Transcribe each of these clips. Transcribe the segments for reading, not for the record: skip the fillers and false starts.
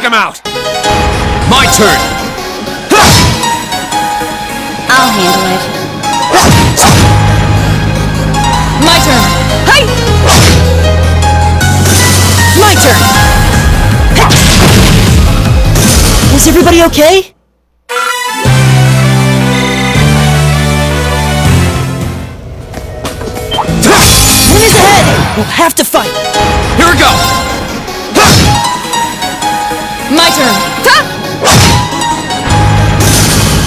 him out! My turn! I'll handle it. My turn! Hi! My turn! Is everybody okay? Enemies ahead! We'll have to fight! Here we go! My turn!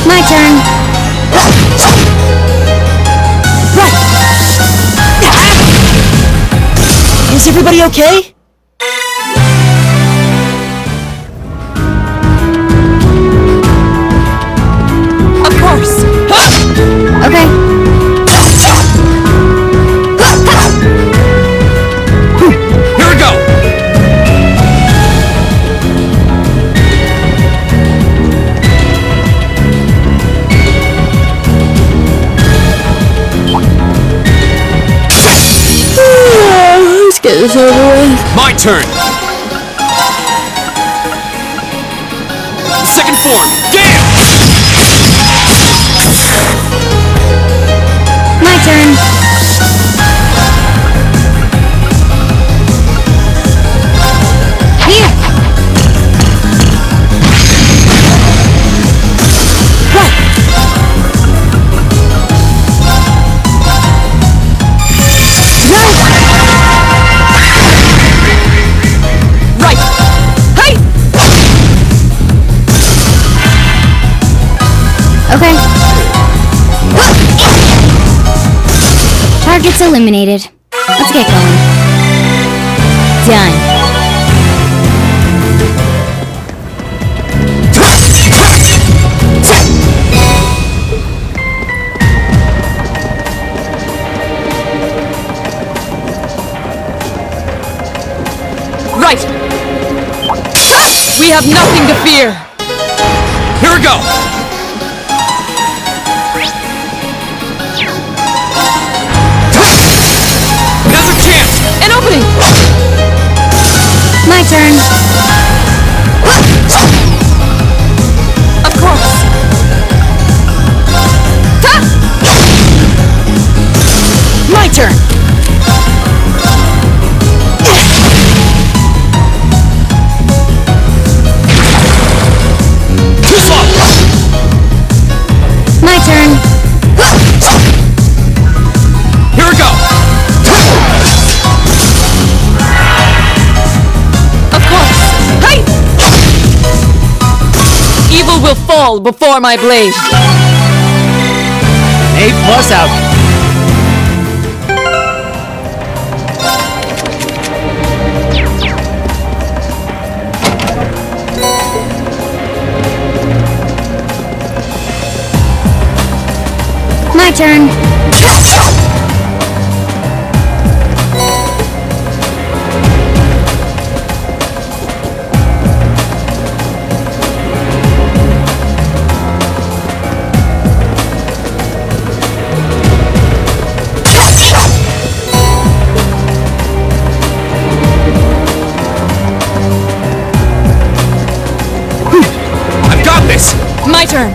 My turn! Is everybody okay? Of course! Okay. Here we go! Let's get this over with. My turn! Second form! Damn! My turn. Here. Right. Right. Hey. Okay. Target's eliminated. Let's get going. Done. Right. We have nothing to fear. Here we go! Now's our chance! An opening. My turn. Of course. My turn. Too slow! My turn. Here we go! Of course. Hey! Evil will fall before my blade. A+ out. My turn. I've got this! My turn.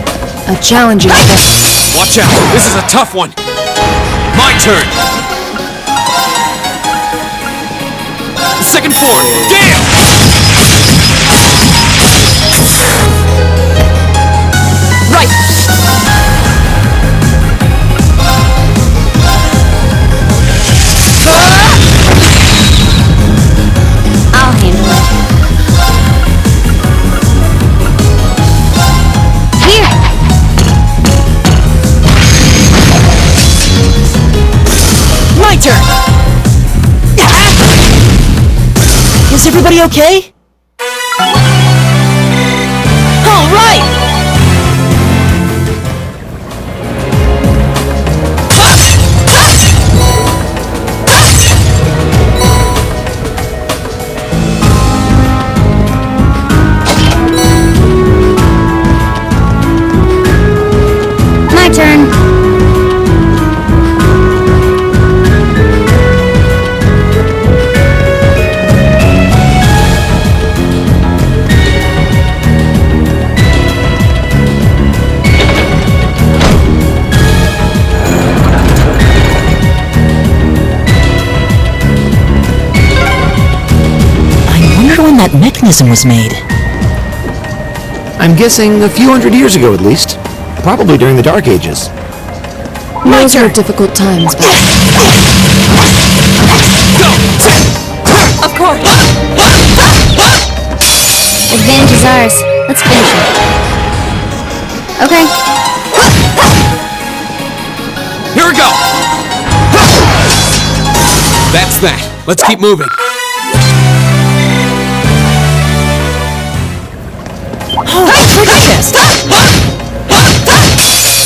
A challenging test. Watch out! This is a tough one! My turn! Second form! Damn! Right. I'll handle it. Here. My turn. Is everybody okay? All right. My turn. that mechanism was made? I'm guessing a few hundred years ago at least. Probably during the Dark Ages. Those were difficult times, but... Of course! Advantage is ours. Let's finish it. Okay. Here we go! That's that. Let's keep moving. Oh, trigger chest!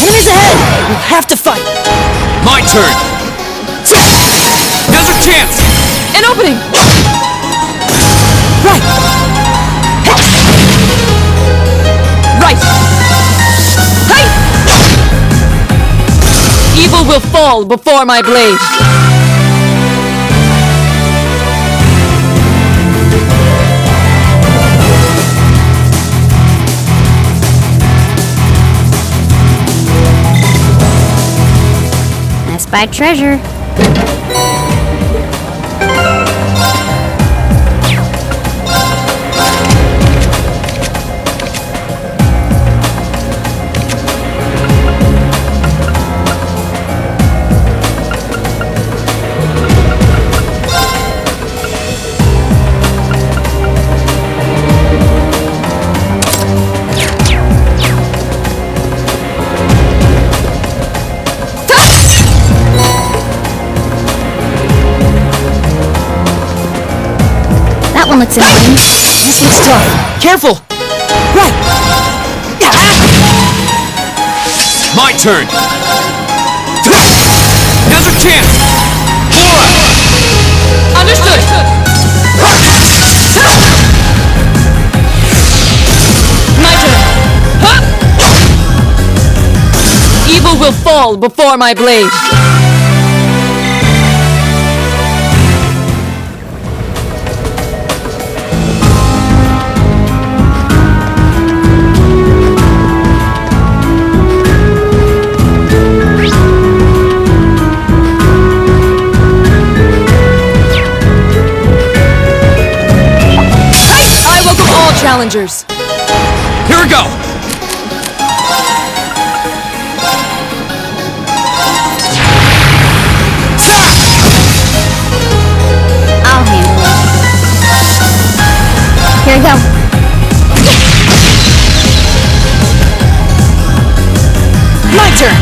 Enemies ahead! We'll have to fight! My turn! Now's our chance! An opening! Right! Right! Hey! Evil will fall before my blade! I spy treasure. That one looks interesting. This looks tough. Careful! Right! My turn! Now's our chance! Laura! Understood! My turn! Evil will fall before my blade! Challengers. Here we go! I'll handle it. Here we go. My turn!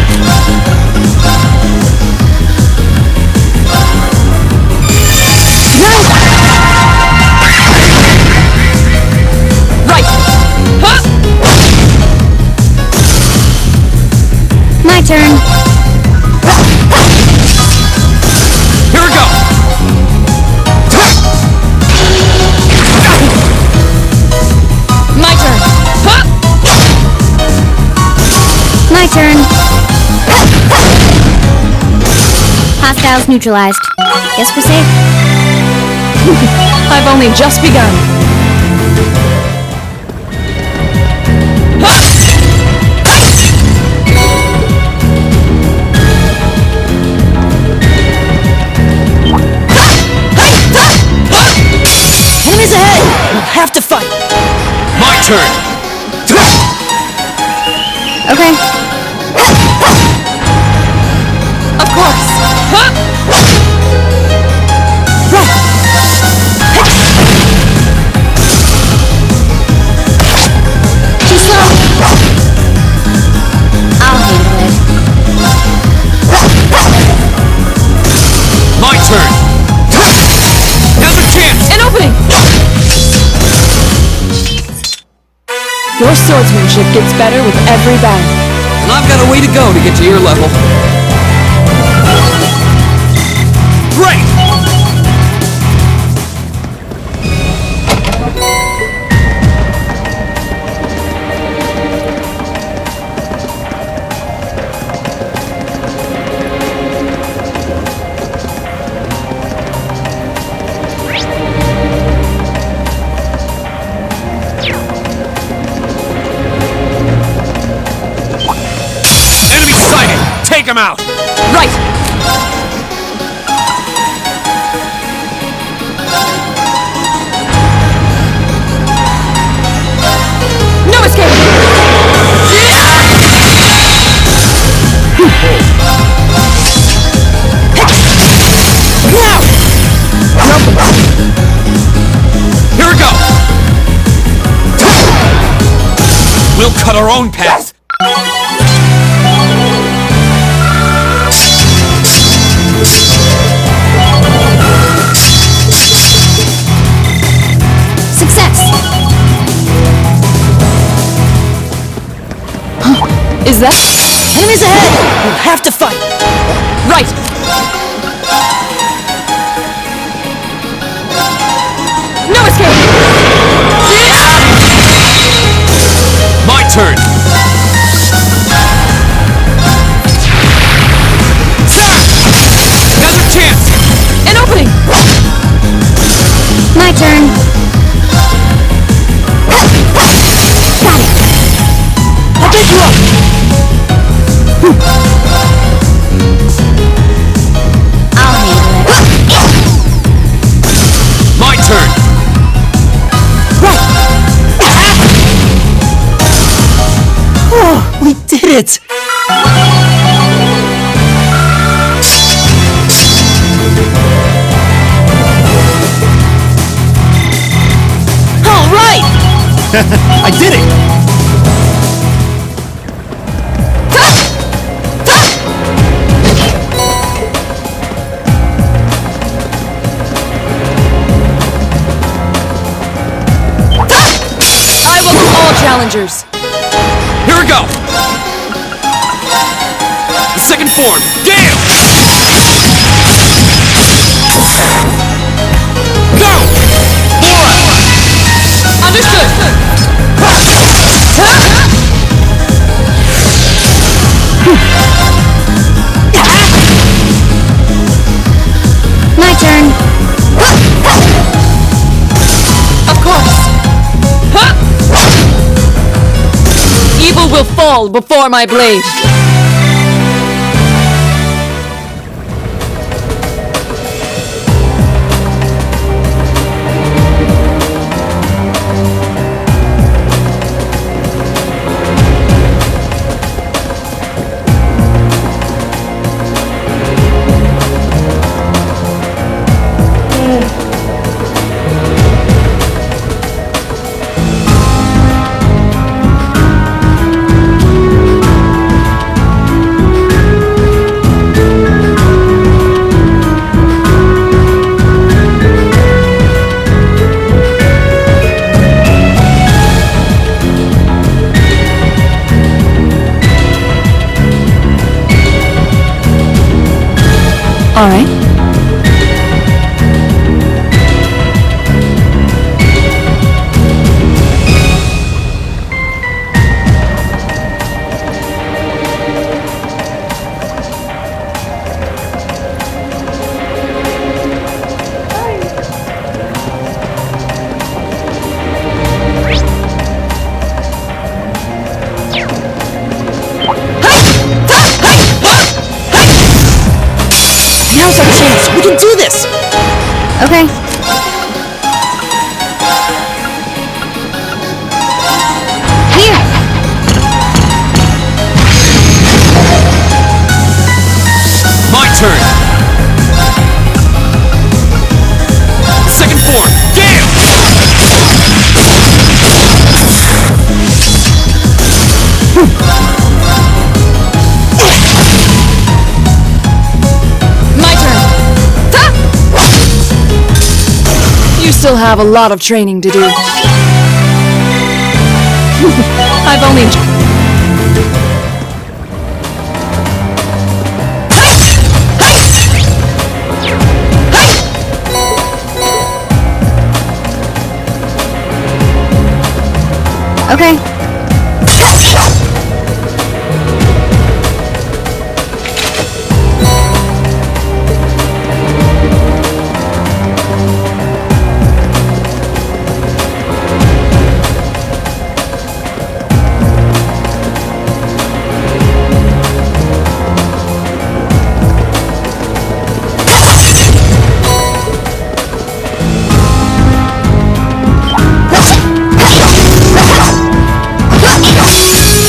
My turn. Here we go! My turn. My turn. Hostiles neutralized. Guess we're safe. I've only just begun. Enemies ahead! We'll have to fight! My turn! Okay. Of course. Too slow. I'll handle it. My turn! Now's our chance! An opening! Your swordsmanship gets better with every battle. And I've got a way to go to get to your level. Great! Enemy sighted! Take him out! Right! cut our own path! Success! Is that? Enemies ahead! We'll have to fight! Right! No escape! My turn! Another chance! An opening! My turn. Got it. I'll pick you up! I'll handle it. My turn! Oh, we did it! All right! I did it! I welcome all challengers! Here we go! The second form! Gale! Go! Understood! My turn. Of course! Evil will fall before my blade! All right. Now's our chance! We can do this! Okay. Here. My turn! Second form! Gale! My turn! You still have a lot of training to do. I've only... Okay.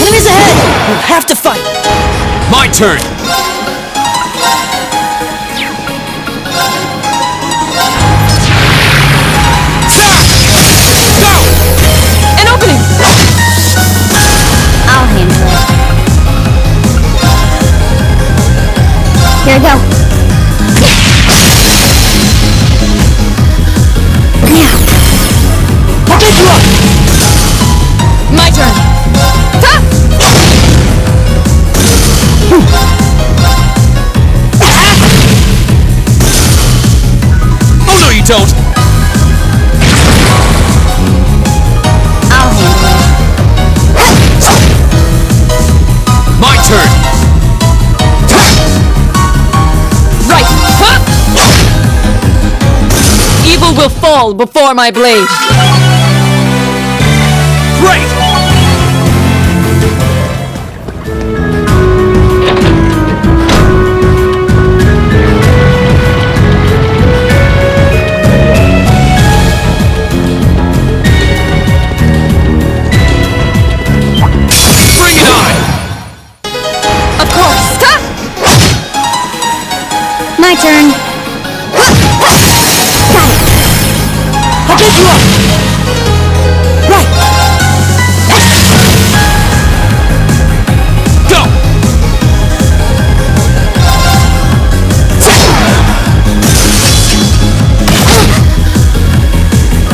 Enemies ahead! We'll have to fight! My turn! An opening! Here we go. I'll get you up! My turn. Oh no, you don't! I'll handle it. My turn! Right. Evil will fall before my blade. Great! Bring it on! Of course. My turn. I'll get you up! Right! Go!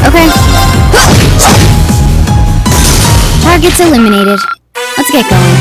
Okay. Target's eliminated. Let's get going.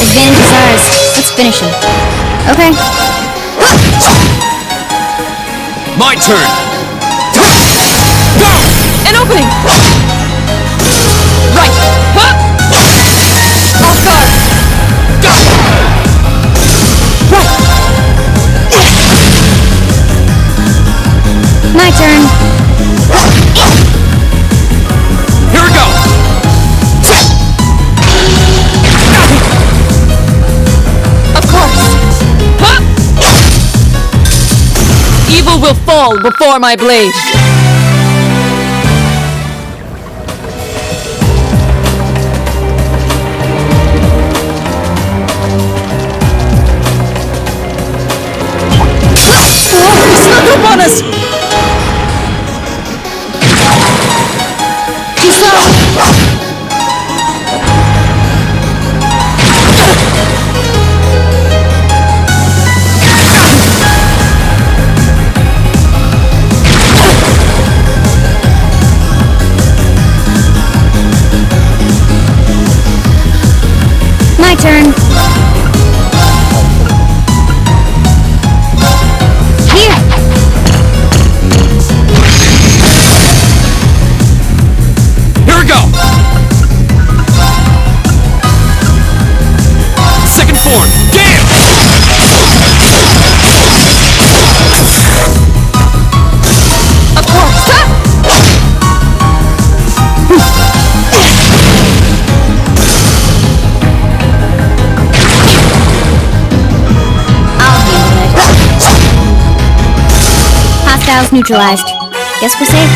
Advantage is ours. Let's finish him. Okay. My turn! An opening. Right. Off guard. My turn. Here we go! Of course. Evil will fall before my blade. He snuck up on us! He's low! My turn. Here. Here we go! Second form! Damn! Of course! I'll handle it. Hostiles neutralized. Guess we're safe.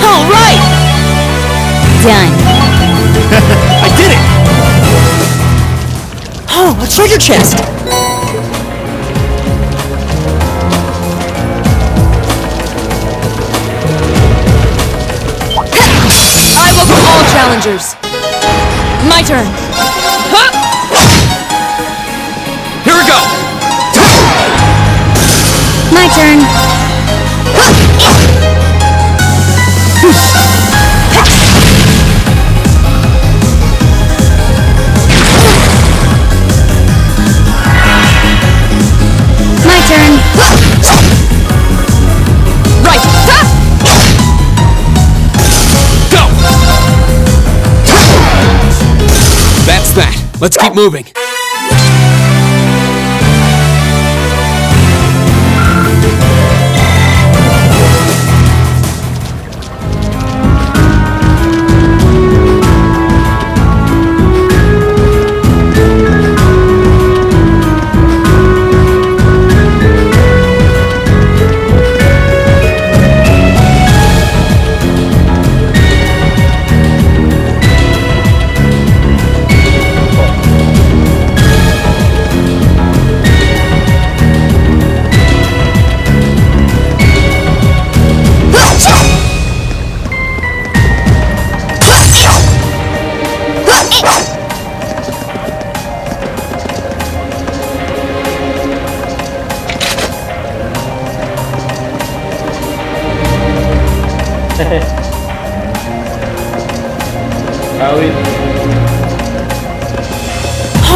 All right! Done. I did it! Oh, a treasure chest! I welcome all challengers. My turn. Here we go! My turn. My turn. Right. Go! Let's keep moving.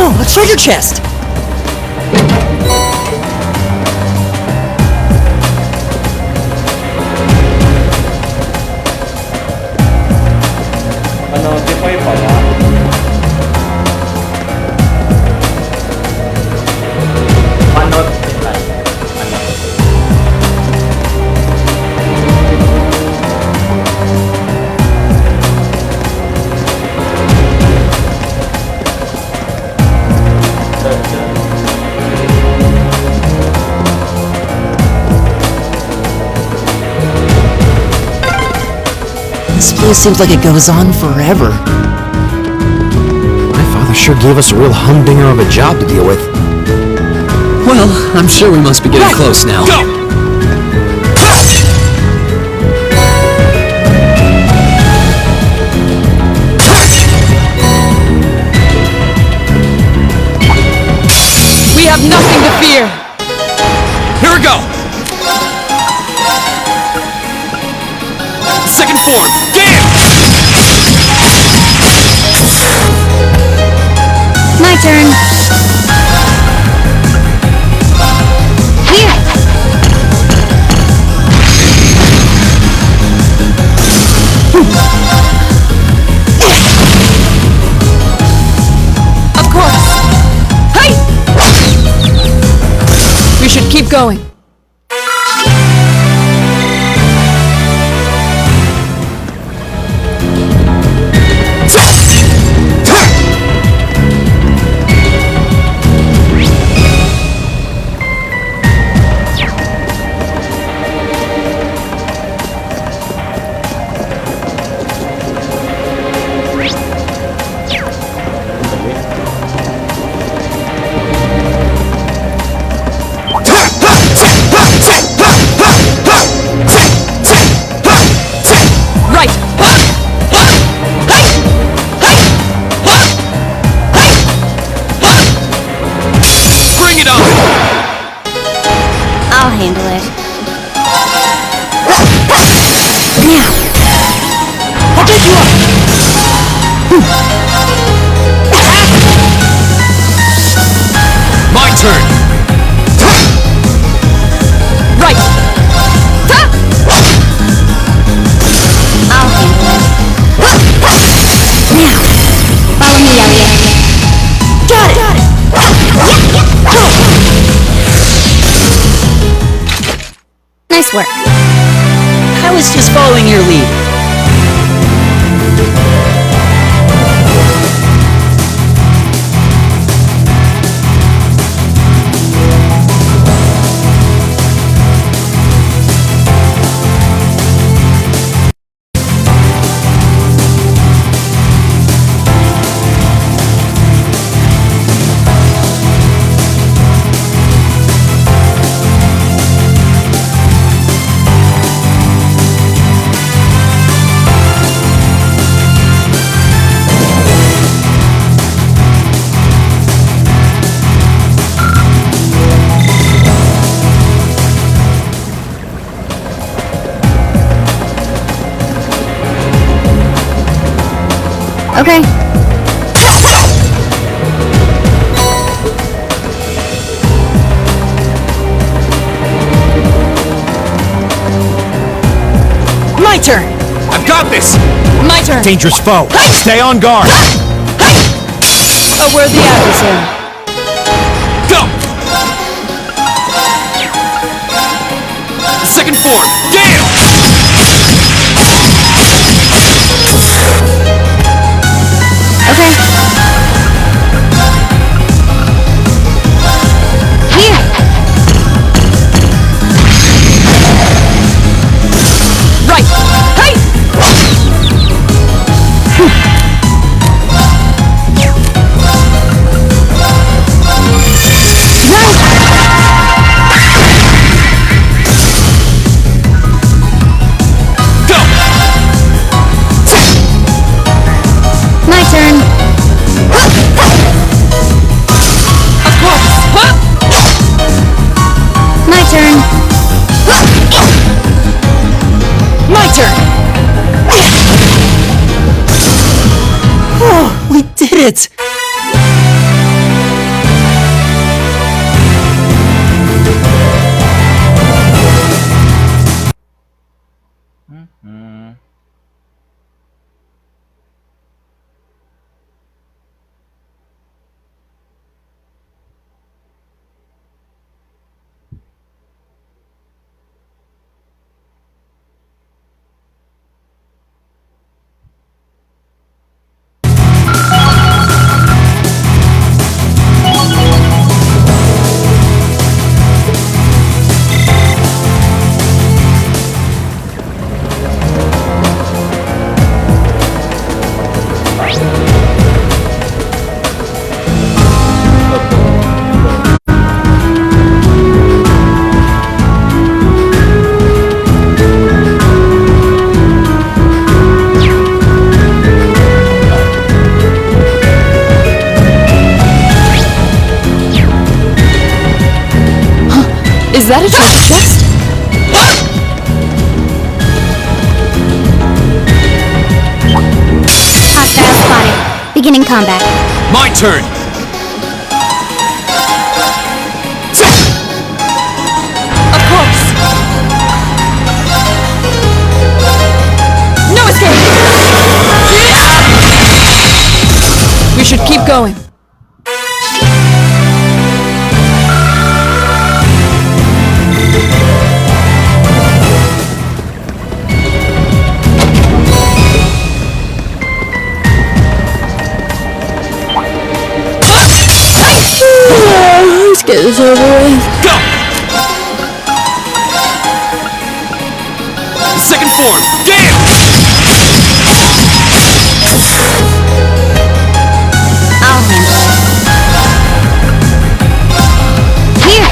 Oh, a treasure chest! Ano, di pa yung pala? Panot. This place seems like it goes on forever. My father sure gave us a real humdinger of a job to deal with. Well, I'm sure we must be getting close now. Go! We have nothing to fear! Here we go! Second floor! Damn! My turn. Here. Of course! Hey! We should keep going. I'll handle it. I'll take you up! My turn! Right! I'll handle it. Now, follow me, Elliot. Got it! Nice work. I was just following your lead. Okay. My turn! I've got this! My turn! Dangerous foe. Stay on guard. A worthy adversary. Go! Second form! Damn! Okay. Here! Right! Hey! My turn. Of course! Huh? My turn. My turn! Oh, we did it! Is that a treasure chest? Hostile spotted. Beginning combat. My turn! Of course! No escape! We should keep going. Let's get this over with. Go! Second form! Damn! I'll handle it. Here!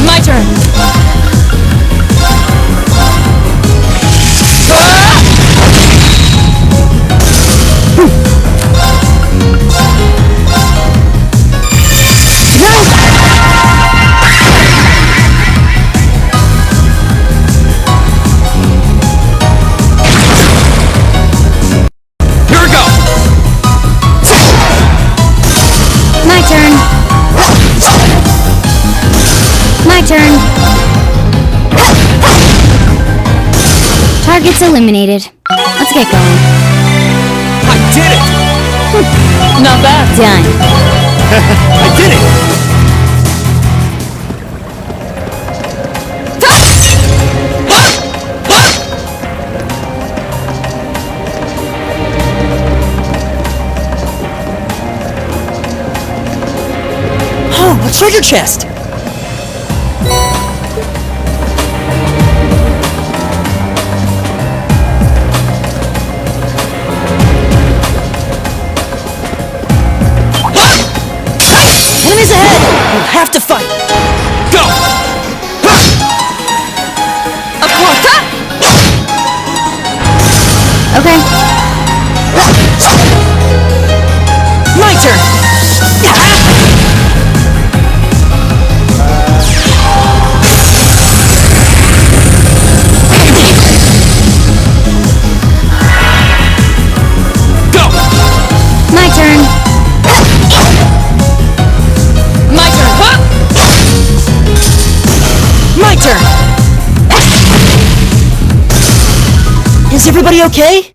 My turn. Here we go! My turn. My turn. Targets eliminated. Let's get going. I did it! Not bad. Done. I did it! Oh, a treasure chest! Enemies ahead! We'll have to fight! Go! Of course! Okay. My turn! Go! My turn. My turn! Huh? My turn! Is everybody okay?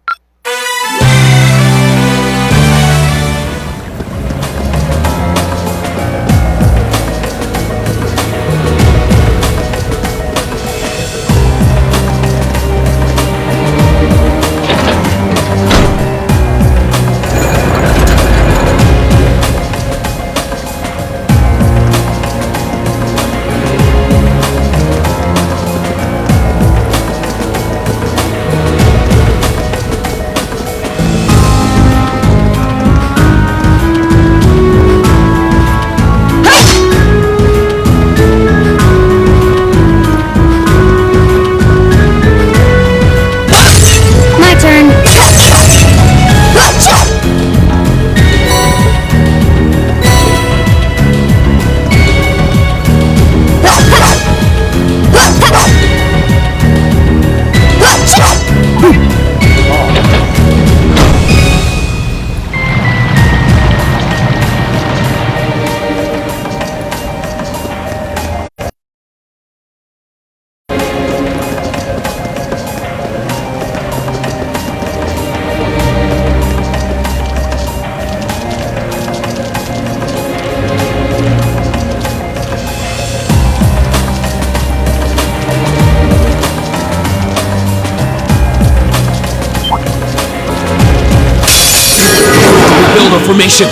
formation.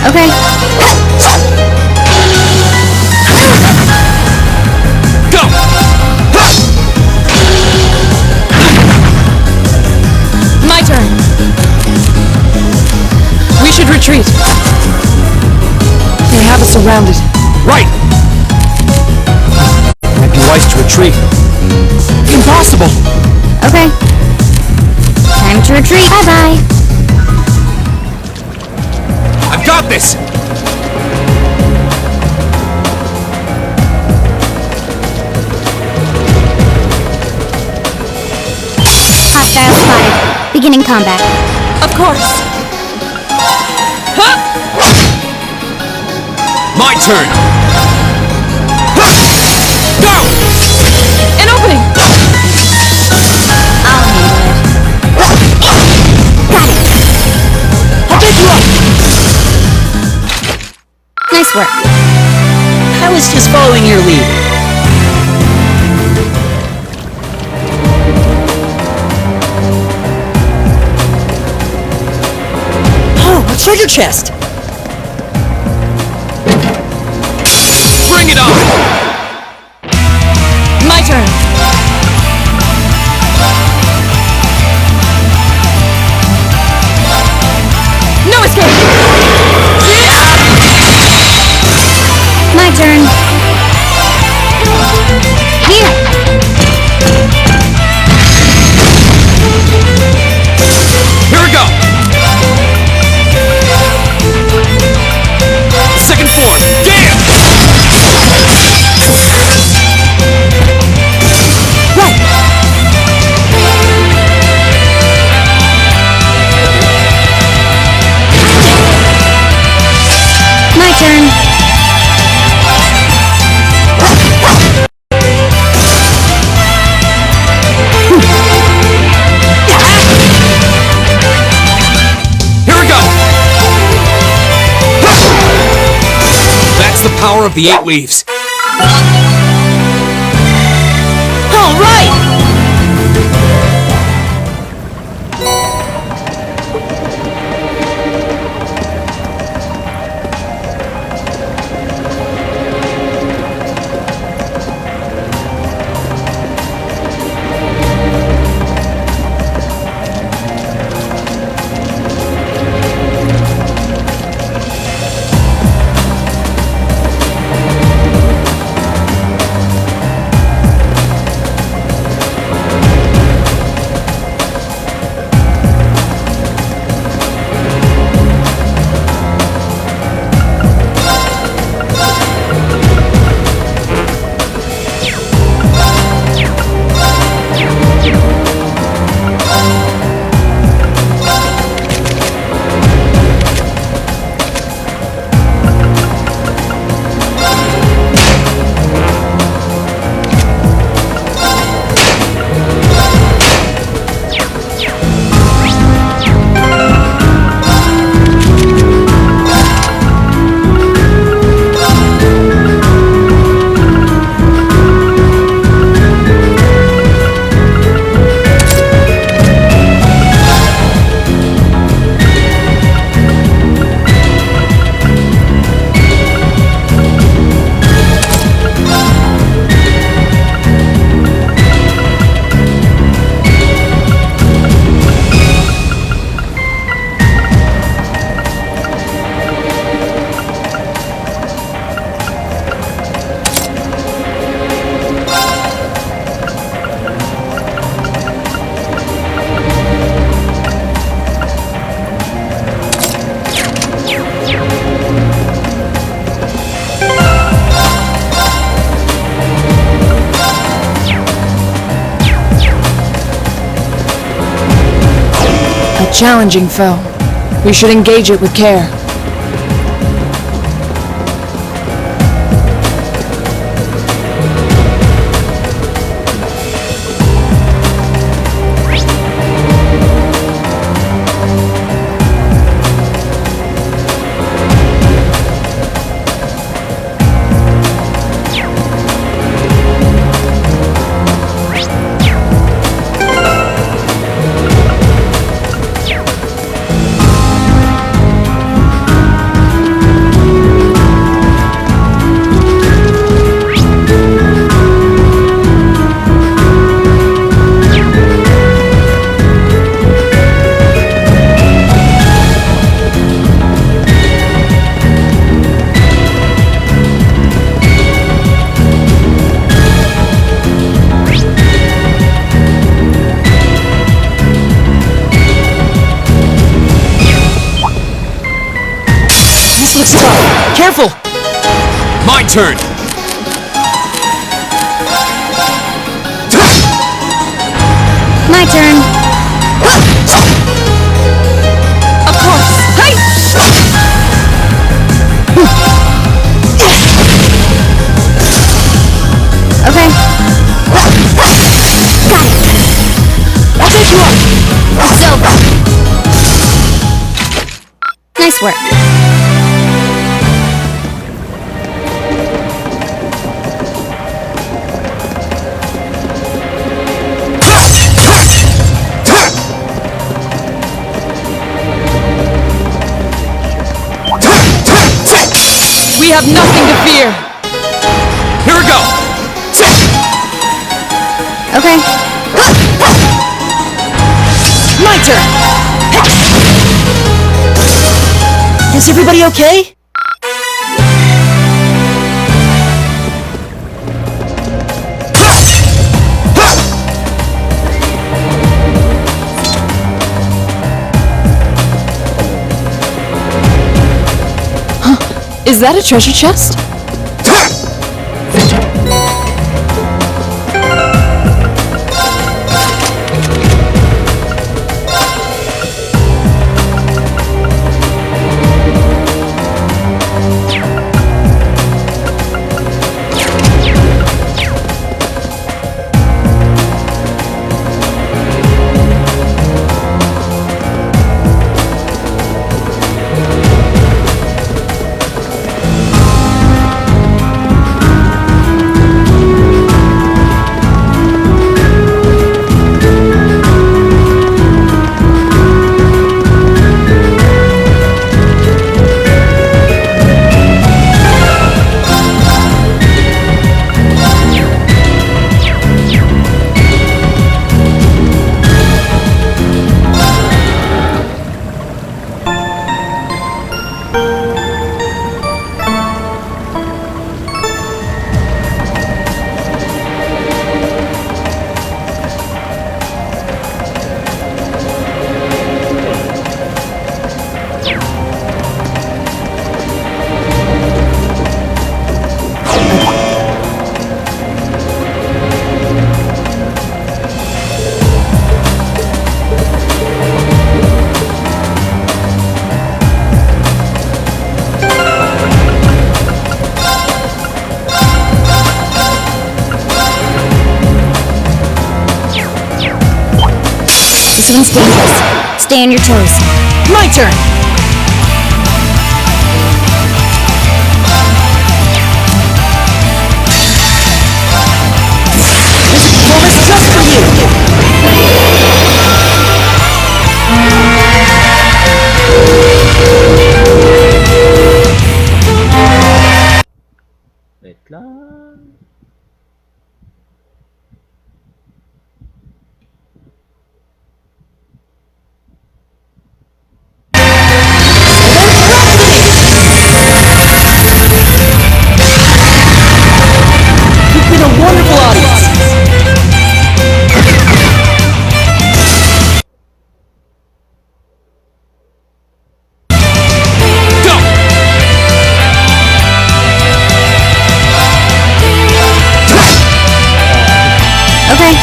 Okay. Go! My turn. We should retreat. They have us surrounded. Right! Might be wise to retreat. Impossible! Okay. Time to retreat. Bye-bye. I've got this! Hostile spotted. Beginning combat. Of course. My turn! Go! An opening! I'll handle it. Got it. I'll pick you up! Nice work. I was just following your lead. Oh, a treasure chest! Bring it on! My turn. No escape! My turn. Here. Here we go! Second floor! Damn! My turn. Here we go! That's the power of the 8 leaves. All right! A challenging foe. We should engage it with care. Careful! My turn! My turn. Of course. Hey! Okay. Got it. I'll take you up! It's over. Nice work. We have nothing to fear. Here we go! Okay. My turn! Is everybody okay? Is that a treasure chest? This one's dangerous. Stay on your toes. My turn! This bonus just for you! Wait lang. You've been a wonderful audience! Okay.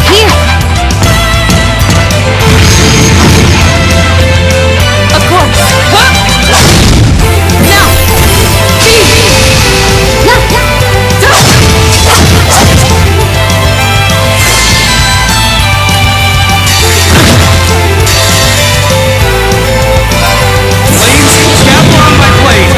Here. Of course. Now! Blades, scalpel on my blade!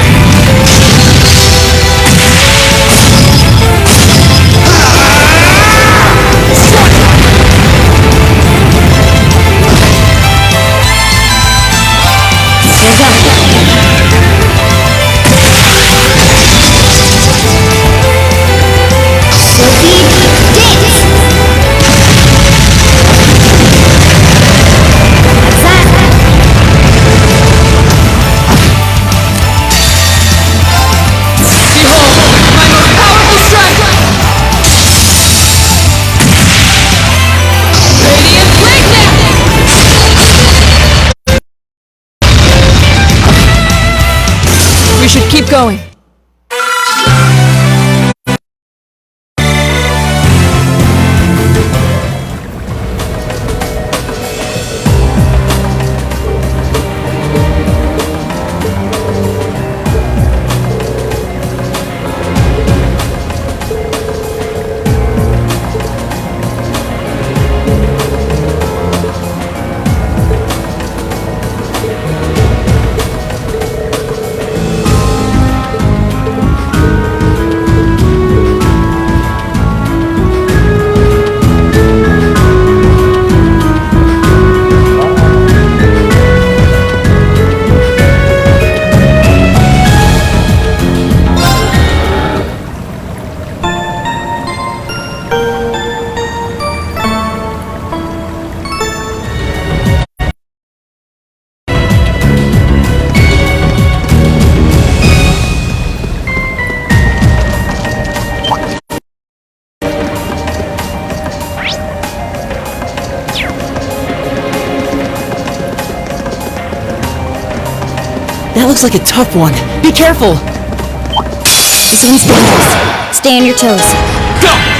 should keep going. That looks like a tough one. Be careful! This one's dangerous. Stay on your toes. Go!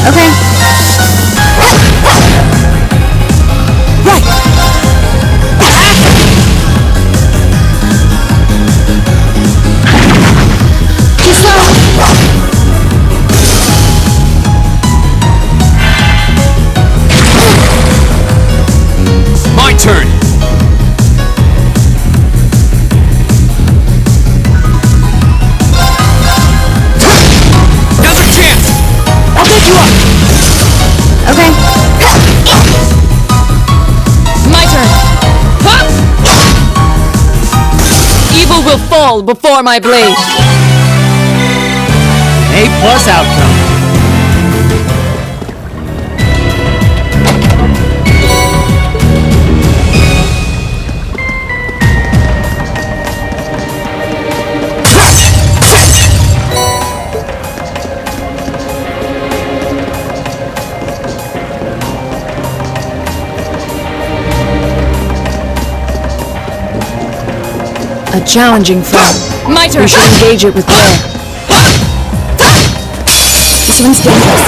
Okay. Too slow. My turn! Now's our chance! I'll pick you up! Okay. My turn. Huh! Evil will fall before my blade. A+ outcome. A challenging foe. My turn. We should engage it with care. This one's dangerous.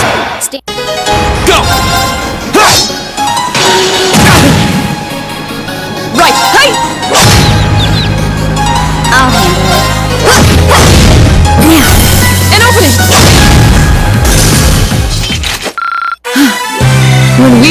Stay. Go! Right. Hey! I'll handle it. An opening. When we...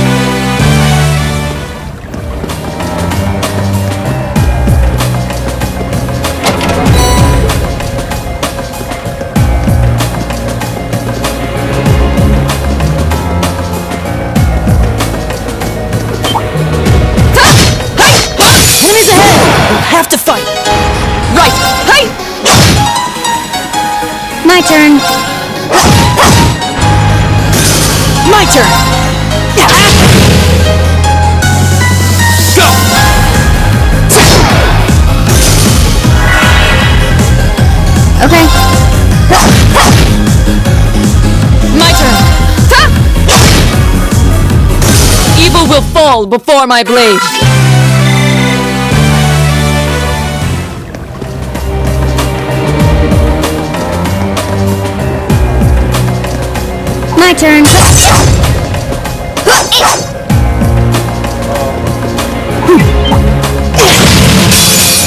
Enemies ahead! We'll have to fight! Right. Hey! My turn. My turn! Go! Okay. My turn. Ha! Evil will fall before my blade. My turn.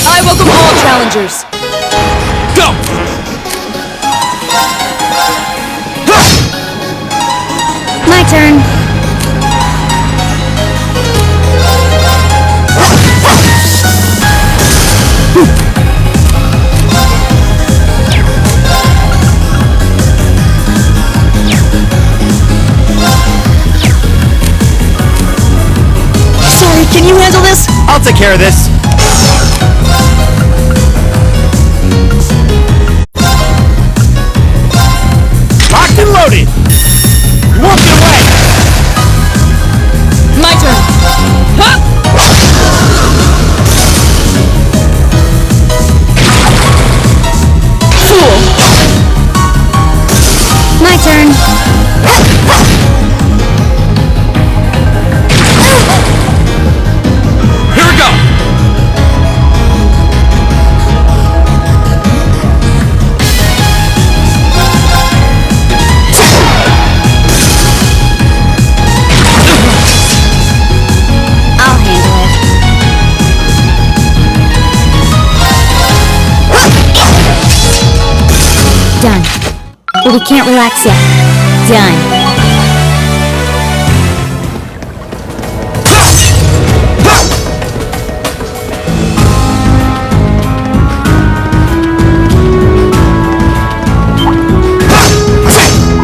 I welcome all challengers. Go! My turn. Sorry, can you handle this? I'll take care of this. Locked and loaded. You won't get away. My turn. Ha! Fool. My turn. Here we go! I'll handle it. Done. But we can't relax yet. Done.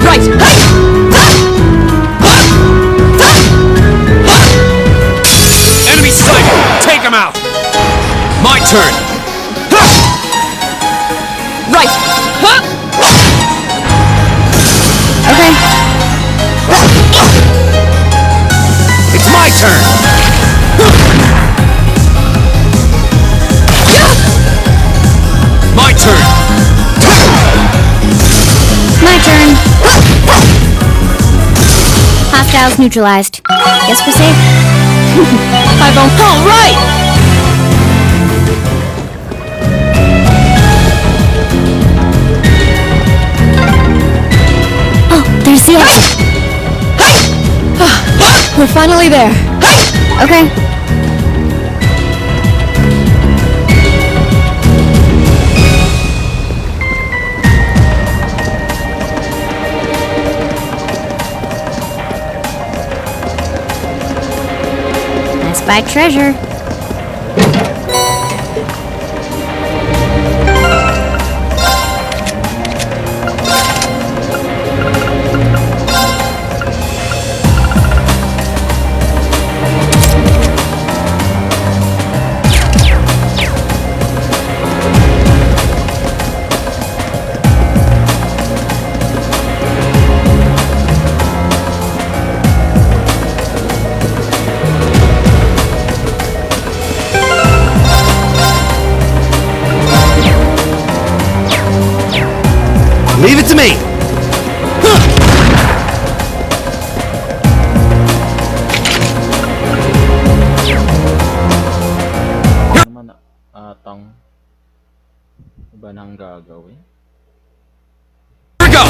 Right. Hey! Enemy sighted! Take him out! My turn! Right. Ha! Okay. It's my turn. My turn! My turn. Hostiles neutralized. Guess we're safe. I've all right. Oh, there's the exit. We're finally there. Okay. I spy treasure. Leave it to me! Naman atang iba nang gagawin. Here we go!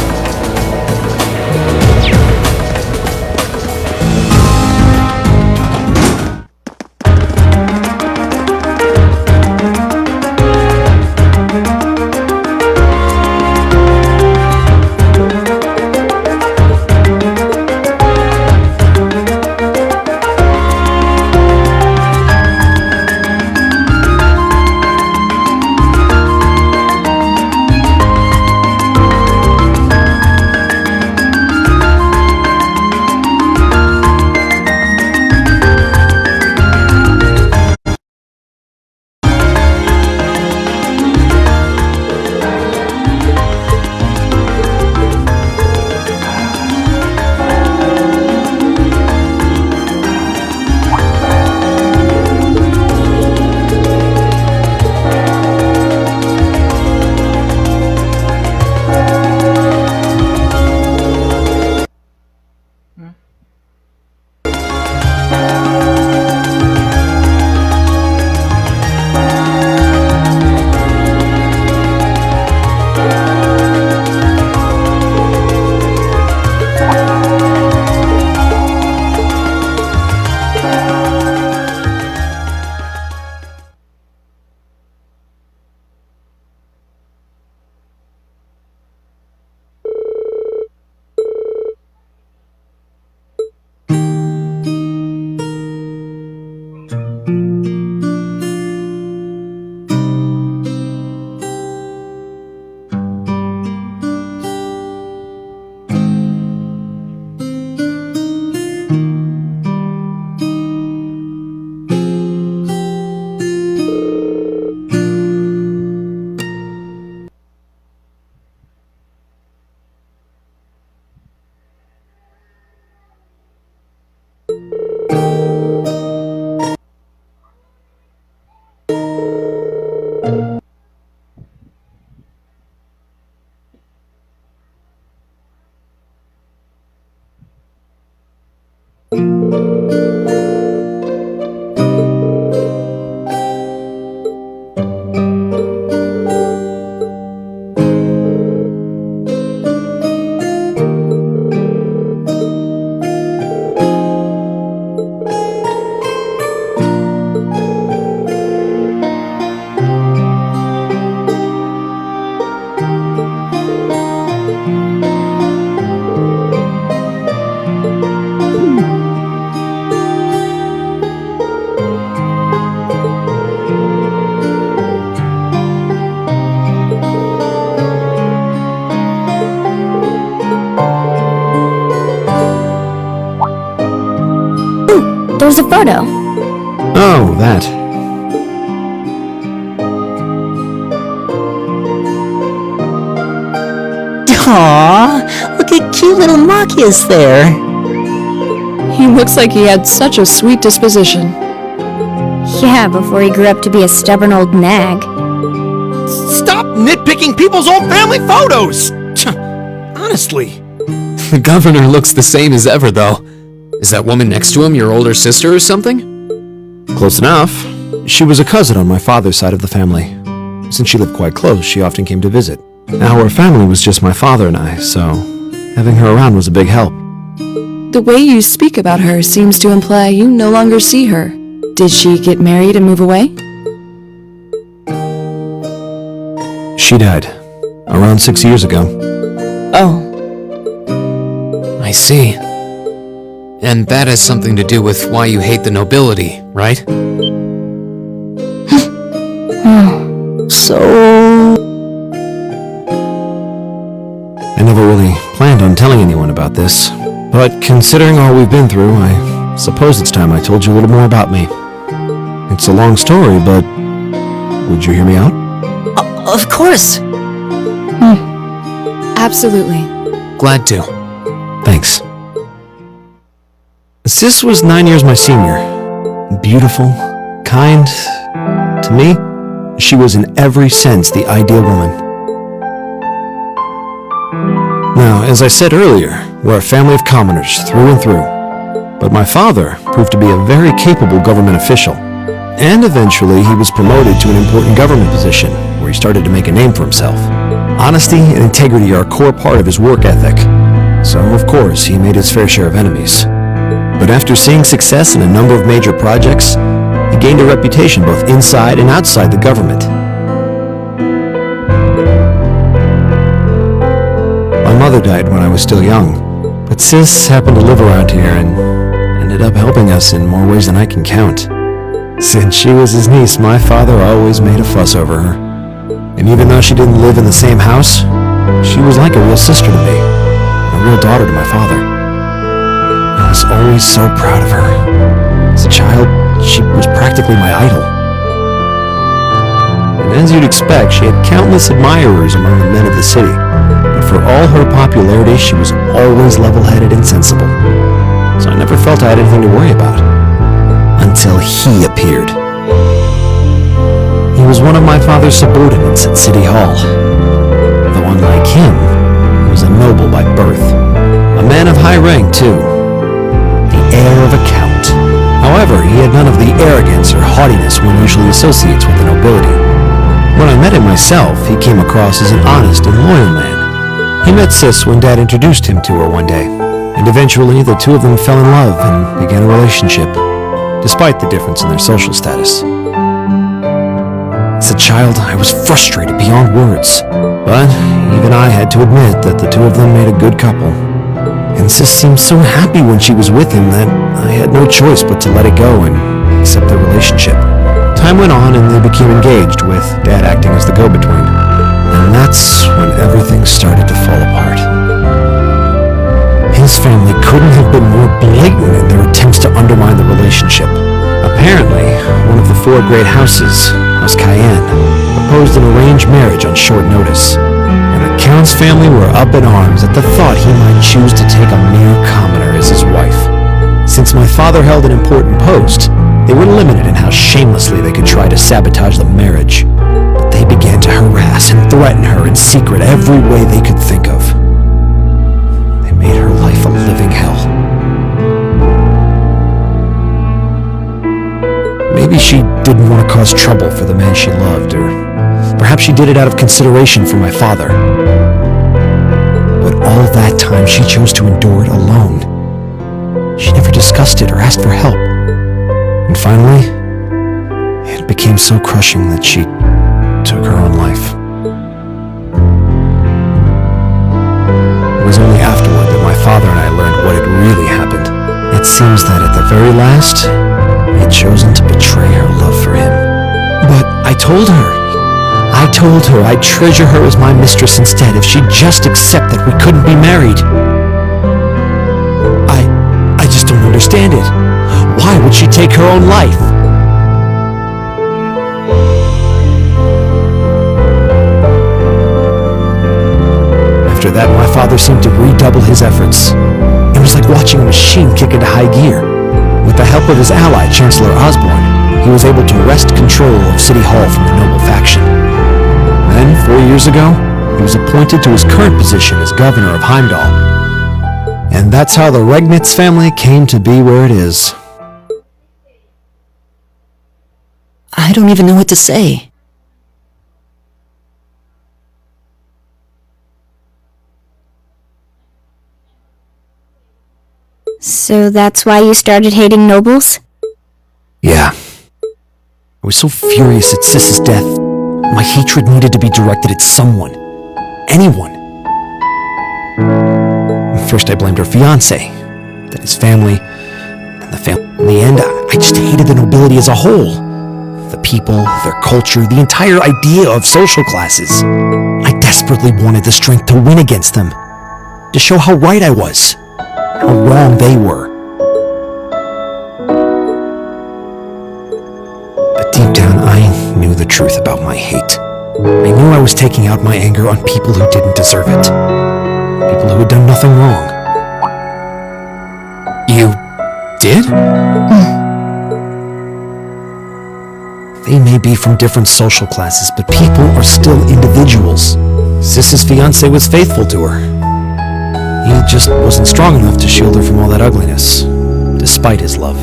There's a photo. Oh, that. Aww, look at cute little Machias there. He looks like he had such a sweet disposition. Yeah, before he grew up to be a stubborn old nag. Stop nitpicking people's old family photos! Honestly. The governor looks the same as ever, though. Is that woman next to him your older sister or something? Close enough. She was a cousin on my father's side of the family. Since she lived quite close, she often came to visit. Our family was just my father and I, so having her around was a big help. The way you speak about her seems to imply you no longer see her. Did she get married and move away? She died around 6 years ago. Oh, I see. And that has something to do with why you hate the nobility, right? So... I never really planned on telling anyone about this, but considering all we've been through, I suppose it's time I told you a little more about me. It's a long story, but would you hear me out? Of course. absolutely. Glad to. Thanks. Sis was 9 years my senior. Beautiful, kind. To me, she was in every sense the ideal woman. Now, as I said earlier, we're a family of commoners through and through. But my father proved to be a very capable government official. And eventually he was promoted to an important government position where he started to make a name for himself. Honesty and integrity are a core part of his work ethic. So, of course, he made his fair share of enemies. But after seeing success in a number of major projects, he gained a reputation both inside and outside the government. My mother died when I was still young, but Sis happened to live around here and ended up helping us in more ways than I can count. Since she was his niece, my father always made a fuss over her. And even though she didn't live in the same house, she was like a real sister to me, and a real daughter to my father. I was always so proud of her. As a child, she was practically my idol. And as you'd expect, she had countless admirers among the men of the city. But for all her popularity, she was always level-headed and sensible. So I never felt I had anything to worry about. Until he appeared. He was one of my father's subordinates at City Hall. Though unlike him, he was a noble by birth. A man of high rank, too. The heir of a count. However, he had none of the arrogance or haughtiness one usually associates with the nobility. When I met him myself, he came across as an honest and loyal man. He met Sis when Dad introduced him to her one day, and eventually the two of them fell in love and began a relationship, despite the difference in their social status. As a child, I was frustrated beyond words, but even I had to admit that the two of them made a good couple. And Sis seemed so happy when she was with him that I had no choice but to let it go and accept their relationship. Time went on and they became engaged, with Dad acting as the go-between. And that's when everything started to fall apart. His family couldn't have been more blatant in their attempts to undermine the relationship. Apparently, one of the four great houses, House Cayenne, proposed an arranged marriage on short notice. And the Count's family were up in arms at the thought he might choose to take a mere commoner as his wife. Since my father held an important post, they were limited in how shamelessly they could try to sabotage the marriage. But they began to harass and threaten her in secret every way they could think of. They made her life a living hell. Maybe she didn't want to cause trouble for the man she loved, or perhaps she did it out of consideration for my father. But all that time she chose to endure it alone. She never discussed it or asked for help. And finally, it became so crushing that she took her own life. It was only afterward that my father and I learned what had really happened. It seems that at the very last, I had chosen to betray her love for him. But I told her I'd treasure her as my mistress instead if she'd just accept that we couldn't be married. I just don't understand it. Why would she take her own life? After that, my father seemed to redouble his efforts. It was like watching a machine kick into high gear. With the help of his ally, Chancellor Osborne, he was able to wrest control of City Hall from the noble faction. Then, 4 years ago, he was appointed to his current position as governor of Heimdall. And that's how the Regnitz family came to be where it is. I don't even know what to say. So that's why you started hating nobles? Yeah. I was so furious at Sis's death. My hatred needed to be directed at someone. Anyone. First I blamed her fiancé, then his family, then the family. In the end, I just hated the nobility as a whole. The people, their culture, the entire idea of social classes. I desperately wanted the strength to win against them. To show how right I was. How wrong they were. But deep down, I knew the truth about my hate. I knew I was taking out my anger on people who didn't deserve it. People who had done nothing wrong. You did? They may be from different social classes, but people are still individuals. Sis's fiancé was faithful to her. He just wasn't strong enough to shield her from all that ugliness, despite his love.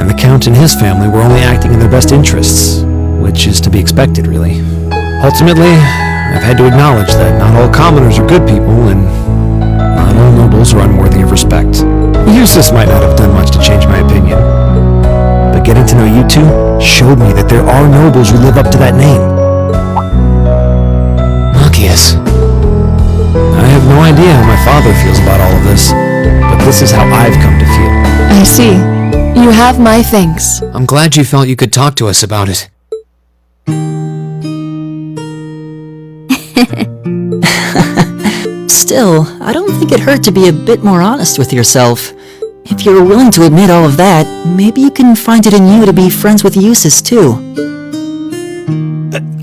And the Count and his family were only acting in their best interests, which is to be expected, really. Ultimately, I've had to acknowledge that not all commoners are good people, and not all nobles are unworthy of respect. Eustace might not have done much to change my opinion, but getting to know you two showed me that there are nobles who live up to that name. Machias. I have no idea how my father feels about all of this, but this is how I've come to feel. I see. You have my thanks. I'm glad you felt you could talk to us about it. Still, I don't think it hurt to be a bit more honest with yourself. If you're willing to admit all of that, maybe you can find it in you to be friends with Eustace too.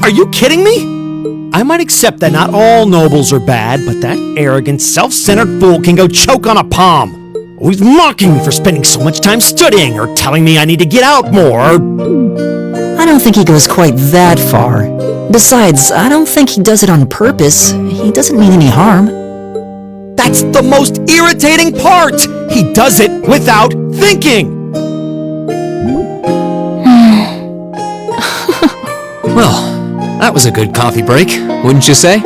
Are you kidding me? I might accept that not all nobles are bad, but that arrogant, self-centered fool can go choke on a palm. Always mocking me for spending so much time studying, or telling me I need to get out more, I don't think he goes quite that far. Besides, I don't think he does it on purpose. He doesn't mean any harm. That's the most irritating part! He does it without thinking! Well, that was a good coffee break, wouldn't you say?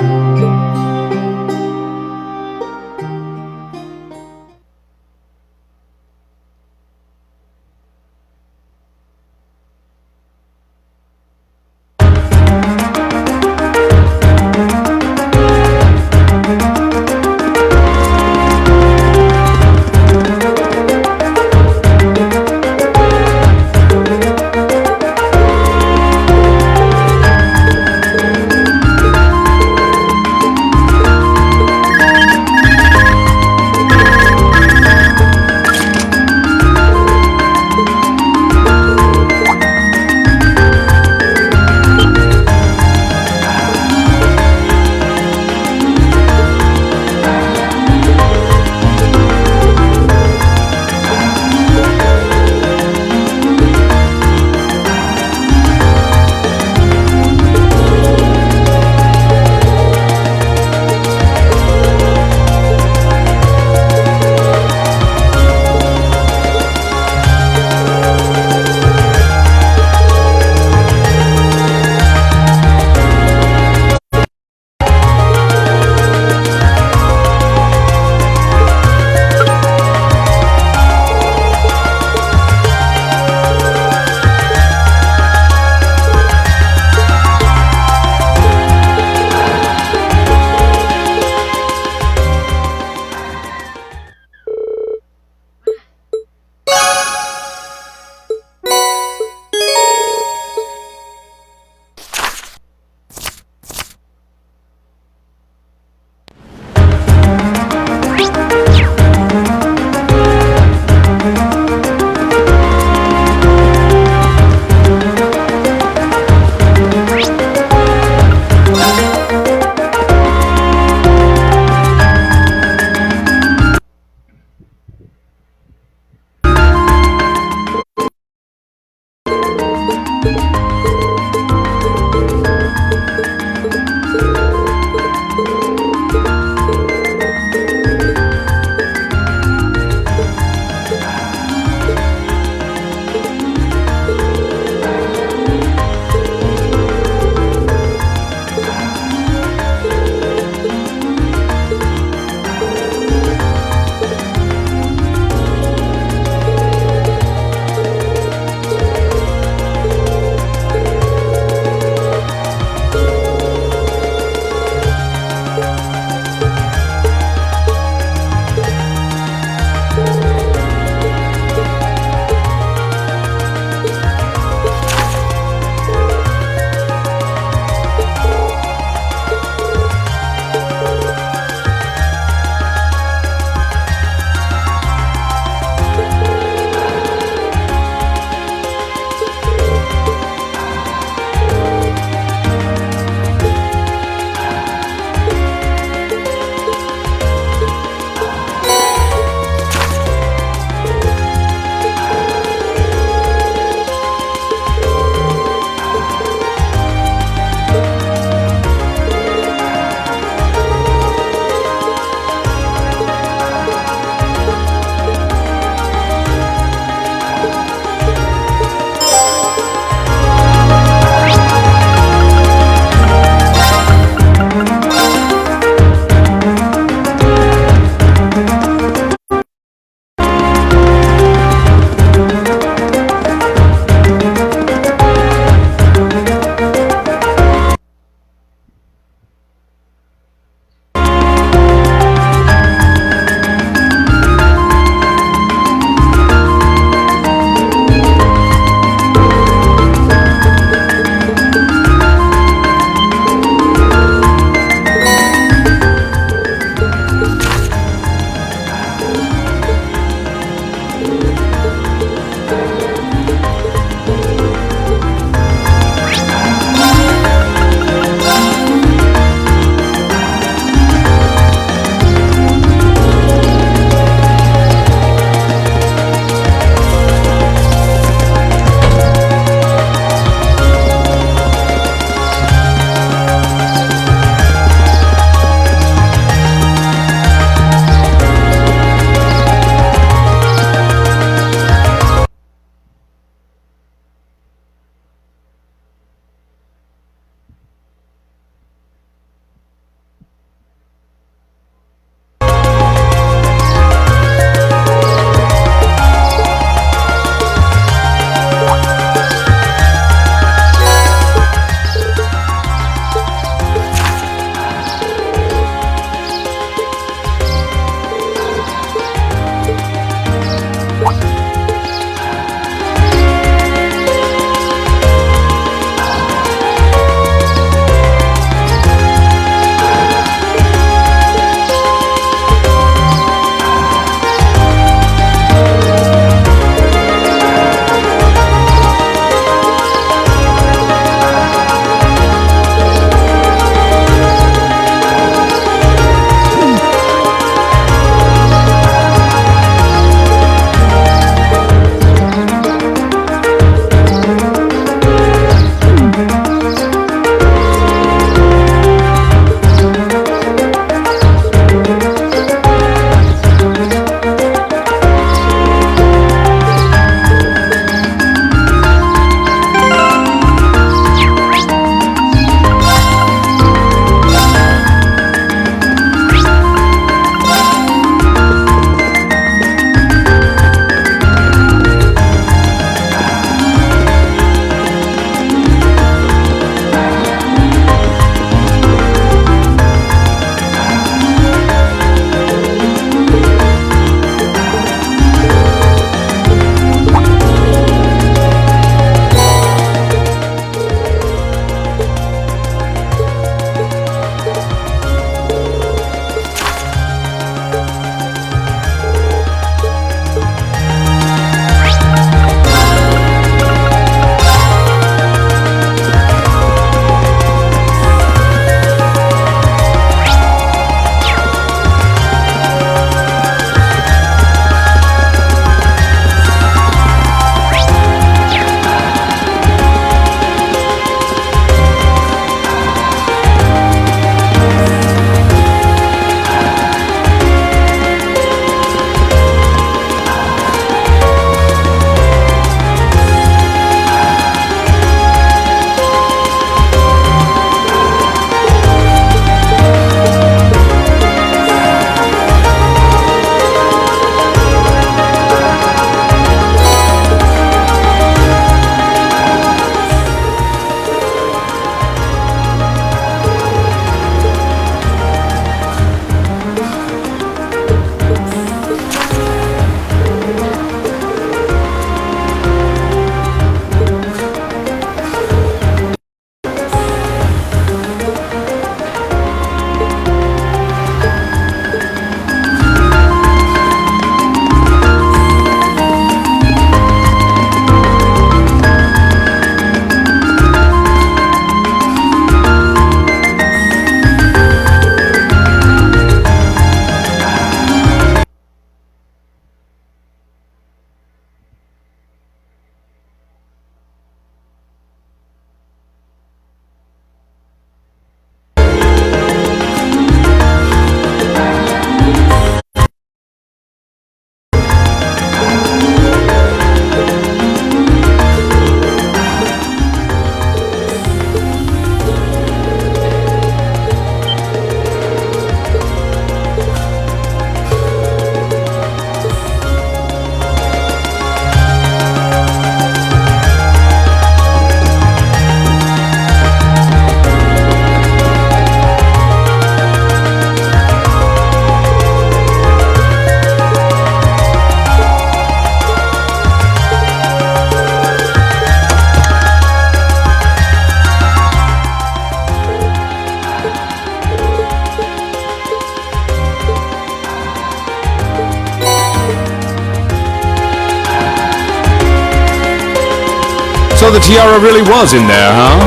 So the tiara really was in there, huh?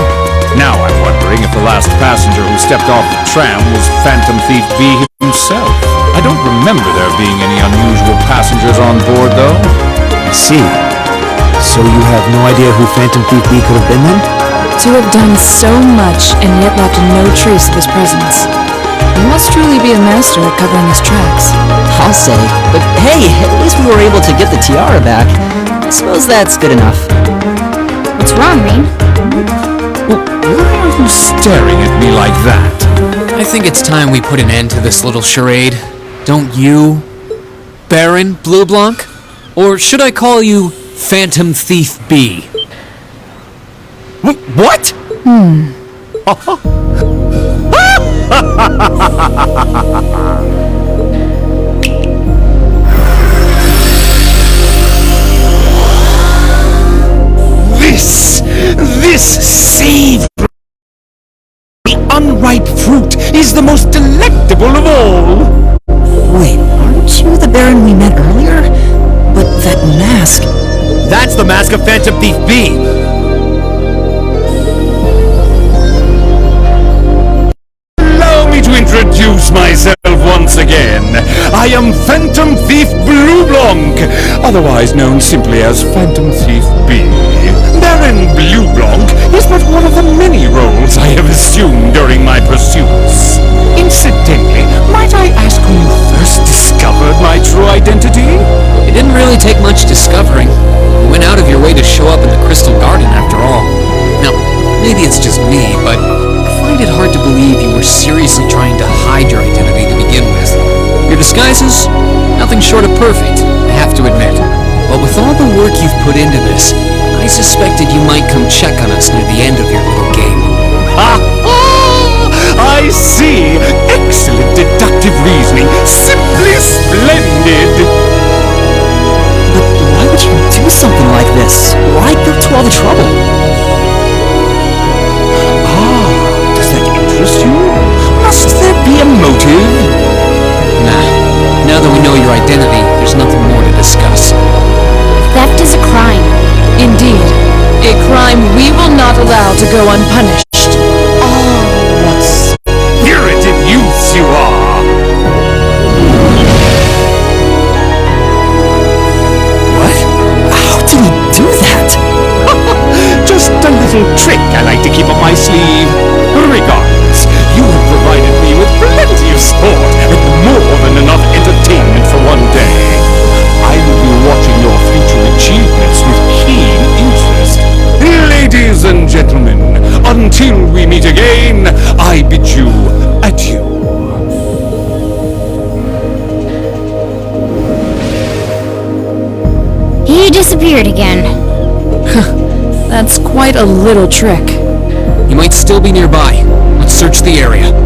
Now I'm wondering if the last passenger who stepped off the tram was Phantom Thief B himself. I don't remember there being any unusual passengers on board, though. I see. So you have no idea who Phantom Thief B could have been then? To have done so much and yet left no trace of his presence. He must truly be a master at covering his tracks. I'll say. But hey, at least we were able to get the tiara back. I suppose that's good enough. What's wrong, Rean? Why are you staring at me like that? I think it's time we put an end to this little charade. Don't you, Baron Blue Blanc? Or should I call you Phantom Thief B? What? This savory, unripe fruit is the most delectable of all. Wait, aren't you the Baron we met earlier? But that mask... That's the mask of Phantom Thief B! Allow me to introduce myself once again. I am Phantom Thief Blue Blanc, otherwise known simply as Phantom Thief B. Baron Blue Blanc is but one of the many roles I have assumed during my pursuits. Incidentally, might I ask when you first discovered my true identity? It didn't really take much discovering. You went out of your way to show up in the Crystal Garden after all. Now, maybe it's just me, but I find it hard to believe you were seriously trying to hide your identity to begin with. Your disguises? Nothing short of perfect, I have to admit. But with all the work you've put into this, I suspected you might come check on us near the end of your little game. Ha ha! I see! Excellent deductive reasoning! Simply splendid! But why would you do something like this? Why go to all the trouble? Does that interest you? Must there be a motive? Nah, now that we know your identity, there's nothing more to discuss. Theft is a crime. Indeed, a crime we will not allow to go unpunished. What spirited youths you are! What? How do we do that? Just a little trick I like to keep up my sleeve. Regardless, you have provided me with plenty of sport and more than enough entertainment for one day. I will be watching your future achievements with keen interest. Ladies and gentlemen, until we meet again, I bid you adieu. He disappeared again. That's quite a little trick. You might still be nearby. Let's search the area.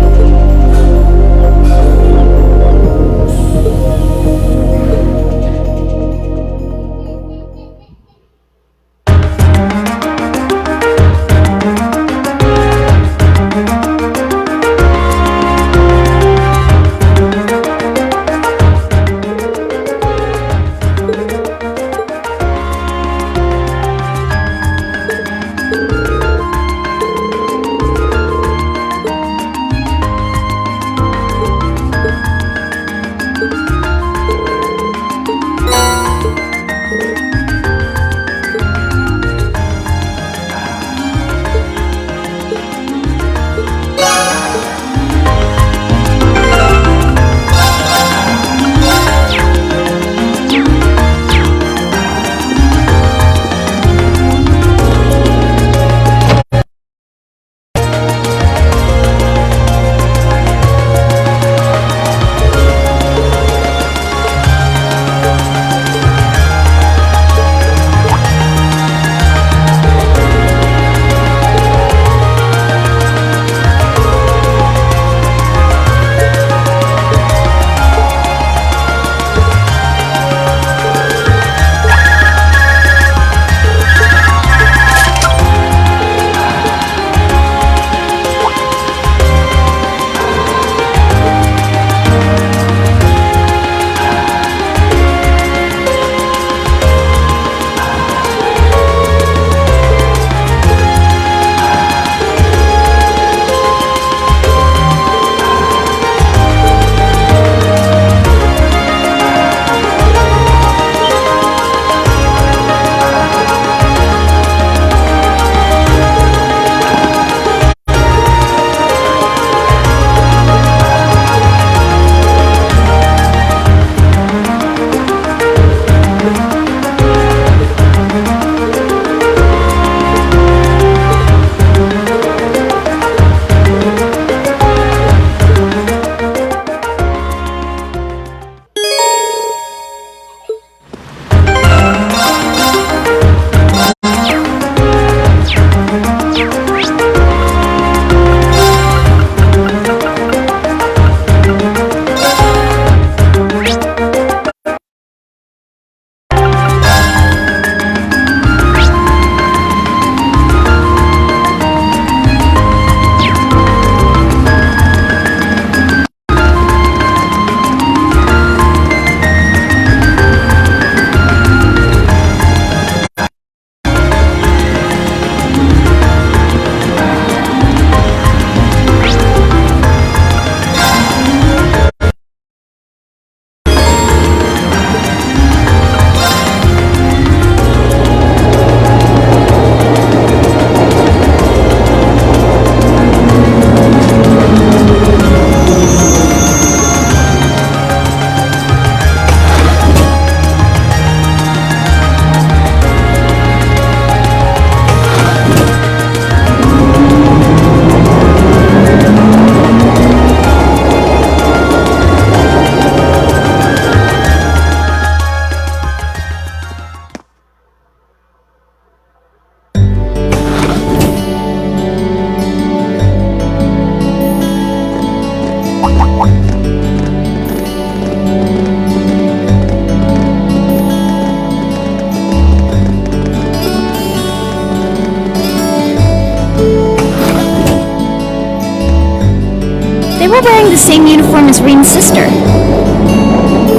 they're wearing the same uniform as Reen's sister.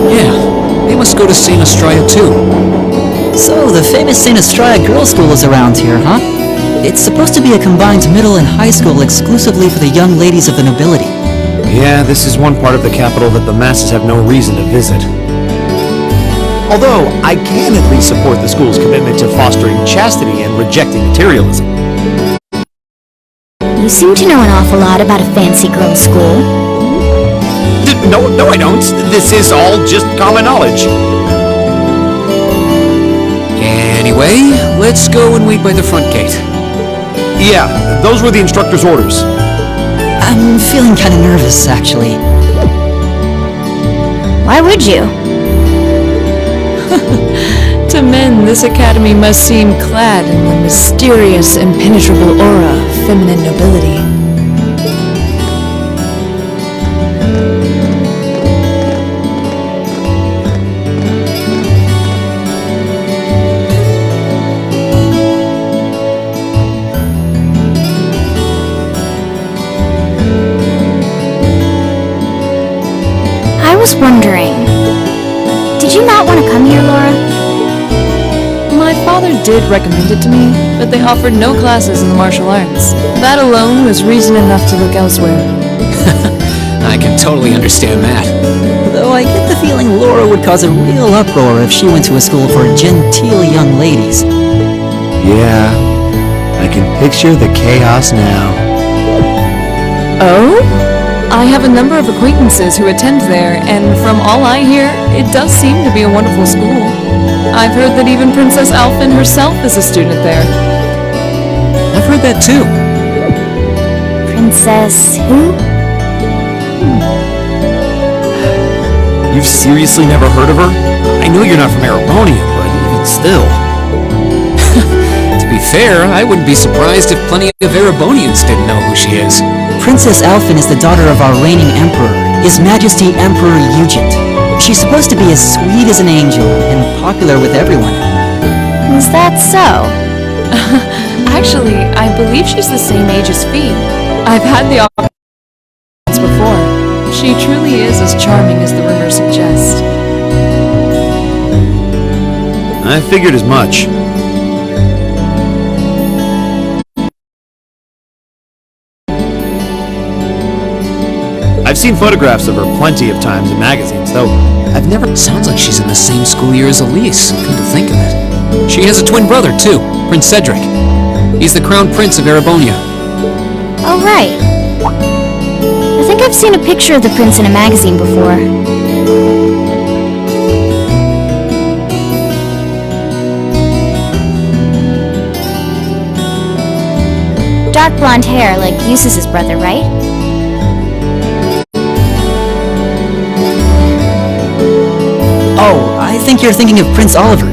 Yeah, they must go to St. Estrella too. So, the famous St. Estrella Girls' School is around here, huh? It's supposed to be a combined middle and high school exclusively for the young ladies of the nobility. Yeah, this is one part of the capital that the masses have no reason to visit. Although, I can at least support the school's commitment to fostering chastity and rejecting materialism. You seem to know an awful lot about a fancy girls' school. No, I don't. This is all just common knowledge. Anyway, let's go and wait by the front gate. Yeah, those were the instructor's orders. I'm feeling kind of nervous, actually. Why would you? To men, this academy must seem clad in the mysterious, impenetrable aura of feminine nobility. I was wondering, did you not want to come here, Laura? My father did recommend it to me, but they offered no classes in the martial arts. That alone was reason enough to look elsewhere. I can totally understand that. Though I get the feeling Laura would cause a real uproar if she went to a school for genteel young ladies. Yeah, I can picture the chaos now. Oh? I have a number of acquaintances who attend there, and from all I hear, it does seem to be a wonderful school. I've heard that even Princess Alphen herself is a student there. I've heard that too. Princess who? You've seriously never heard of her? I know you're not from Erebonia, but even still. To be fair, I wouldn't be surprised if plenty of Erebonians didn't know who she is. Princess Alphen is the daughter of our reigning emperor, His Majesty Emperor Eugent. She's supposed to be as sweet as an angel and popular with everyone. Is that so? Actually, I believe she's the same age as Fee. I've had the opportunity before. She truly is as charming as the rumors suggest. I figured as much. I've seen photographs of her plenty of times in magazines, though I've never... Sounds like she's in the same school year as Elise, come to think of it. She has a twin brother, too, Prince Cedric. He's the crown prince of Erebonia. Oh, right. I think I've seen a picture of the prince in a magazine before. Dark blonde hair, like Eustace's brother, right? Oh, I think you're thinking of Prince Oliver.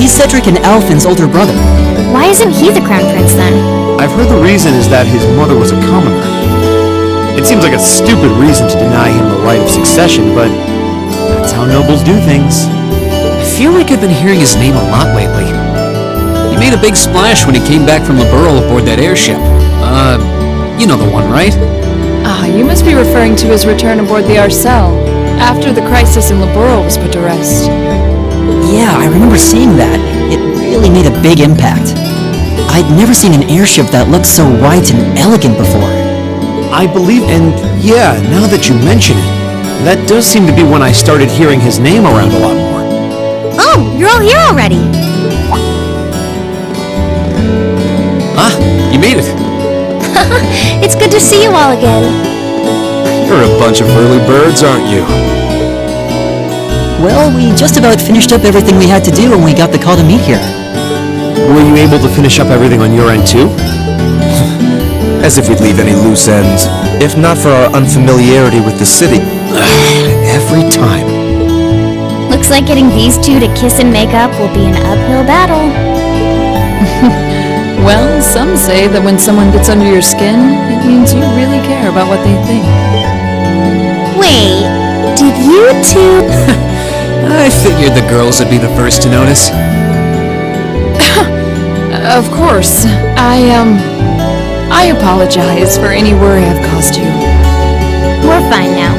He's Cedric and Alphen's older brother. Why isn't he the crown prince then? I've heard the reason is that his mother was a commoner. It seems like a stupid reason to deny him the right of succession, but that's how nobles do things. I feel like I've been hearing his name a lot lately. He made a big splash when he came back from Liberl aboard that airship. You know the one, right? Ah, you must be referring to his return aboard the Arcelle, after the crisis in Liberl was put to rest. Yeah, I remember seeing that. It really made a big impact. I'd never seen an airship that looked so white and elegant before. I believe, and yeah, now that you mention it, that does seem to be when I started hearing his name around a lot more. Oh, you're all here already! Ah, you made it. It's good to see you all again. You're a bunch of early birds, aren't you? Well, we just about finished up everything we had to do when we got the call to meet here. Were you able to finish up everything on your end too? As if we'd leave any loose ends, if not for our unfamiliarity with the city. Every time. Looks like getting these two to kiss and make up will be an uphill battle. Well, some say that when someone gets under your skin, it means you really care about what they think. Wait, did you two... I figured the girls would be the first to notice. Of course. I apologize for any worry I've caused you. we're fine now.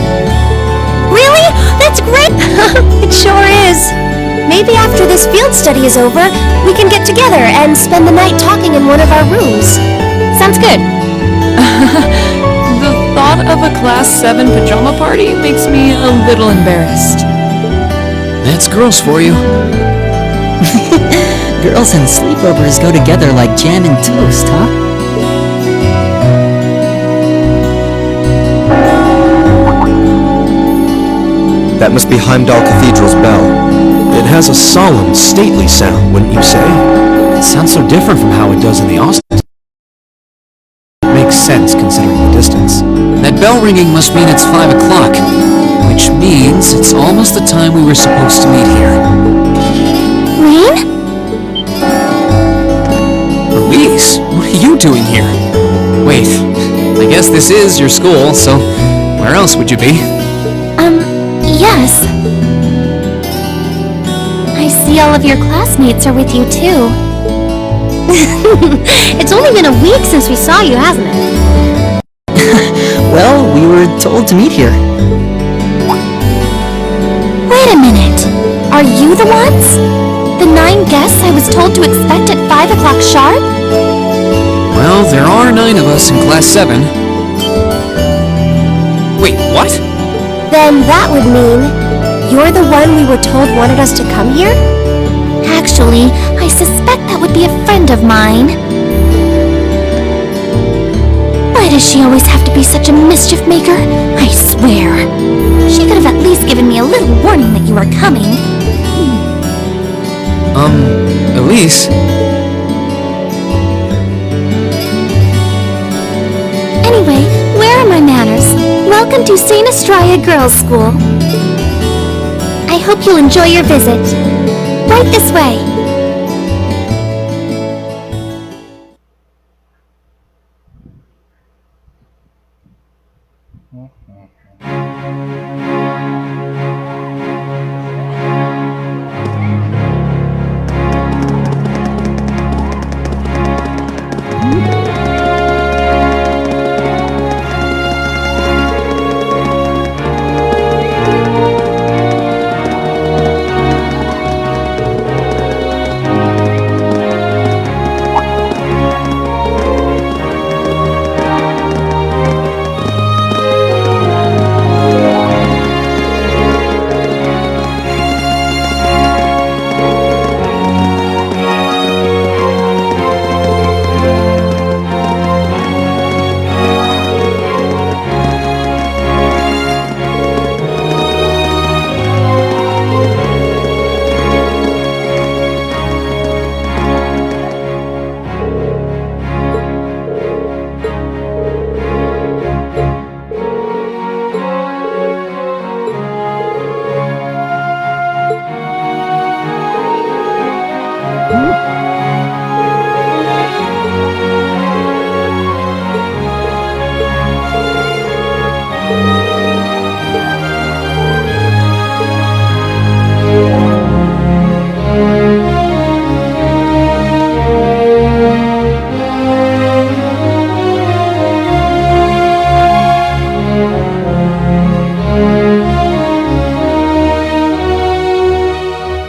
Really? That's great! It sure is. Maybe after this field study is over, we can get together and spend the night talking in one of our rooms. Sounds good. The thought of a Class 7 pajama party makes me a little embarrassed. That's girls for you. Girls and sleepovers go together like jam and toast, huh? That must be Heimdall Cathedral's bell. It has a solemn, stately sound, wouldn't you say? It sounds so different from how it does in the Austin. It makes sense considering the distance. That bell ringing must mean it's 5 o'clock, which means it's almost the time we were supposed to meet here. Rain? Elise, what are you doing here? Wait, I guess this is your school, so where else would you be? Yes. I see all of your classmates are with you, too. It's only been a week since we saw you, hasn't it? Well, we were told to meet here. Wait a minute. Are you the ones? The 9 guests I was told to expect at 5 o'clock sharp? Well, there are 9 of us in Class 7. Wait, what? Then that would mean you're the one we were told wanted us to come here? Actually, I suspect that would be a friend of mine. Why does she always have to be such a mischief maker? I swear. She could have at least given me a little warning that you were coming. Elise? Anyway, where are my manners? Welcome to St. Estrella Girls' School. I hope you'll enjoy your visit. Right this way.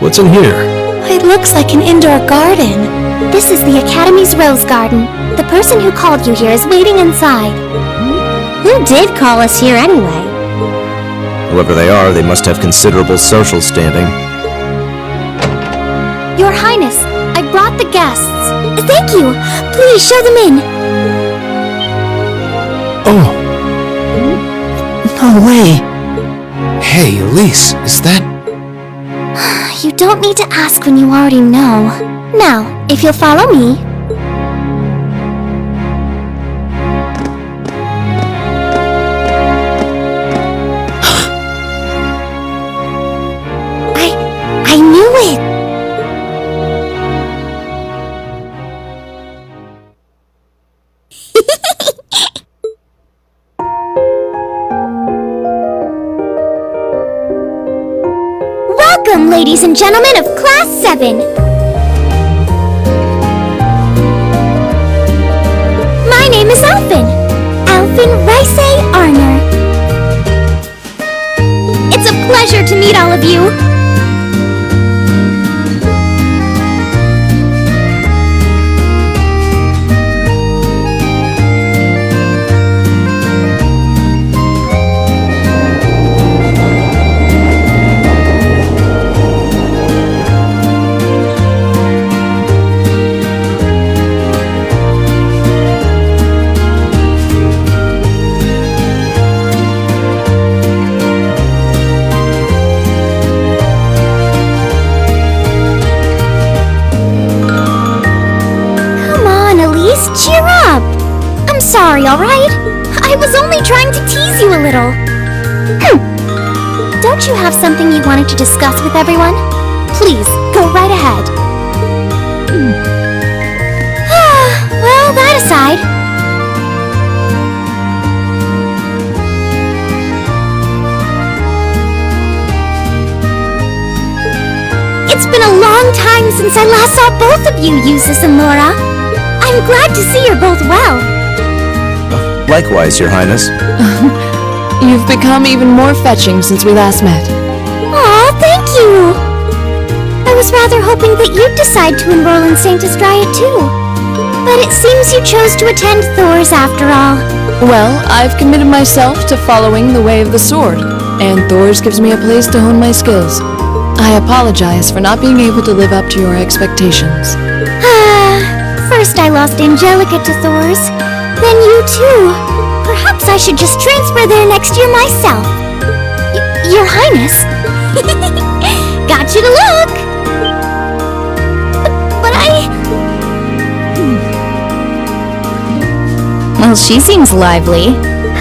What's in here? It looks like an indoor garden. This is the Academy's Rose Garden. The person who called you here is waiting inside. Who did call us here anyway? Whoever they are, they must have considerable social standing. Your Highness, I brought the guests. Thank you. Please show them in. Oh! No way! Hey, Elise, is that... You don't need to ask when you already know. Now, if you'll follow me... I knew it! Welcome, ladies and gentlemen of Class 7! My name is Alphen. Alphen Rice Arner. pleasure to meet all of you. Cheer up! I'm sorry, alright? I was only trying to tease you a little. Don't you have something you wanted to discuss with everyone? Please, go right ahead. Well, that aside... It's been a long time since I last saw both of you, Eustace and Laura. I'm glad to see you're both well. Likewise, Your Highness. You've become even more fetching since we last met. Aw, thank you! I was rather hoping that you'd decide to enroll in St. Estrella too. But it seems you chose to attend Thor's after all. Well, I've committed myself to following the way of the sword, and Thor's gives me a place to hone my skills. I apologize for not being able to live up to your expectations. First I lost Angelica to Thor's, then you too. Perhaps I should just transfer there next year myself. Your Highness. Got you to look. But I... Well, she seems lively.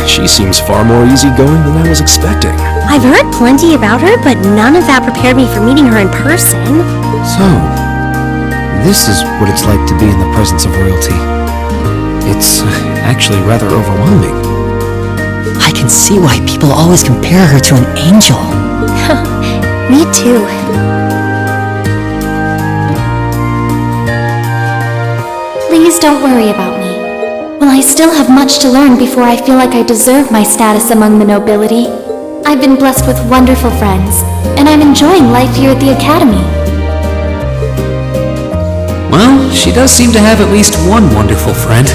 She seems far more easygoing than I was expecting. I've heard plenty about her, but none of that prepared me for meeting her in person. So, this is what it's like to be in the presence of royalty. It's actually rather overwhelming. I can see why people always compare her to an angel. Me too. Please don't worry about me. While I still have much to learn before I feel like I deserve my status among the nobility, I've been blessed with wonderful friends, and I'm enjoying life here at the Academy. Well, she does seem to have at least one wonderful friend.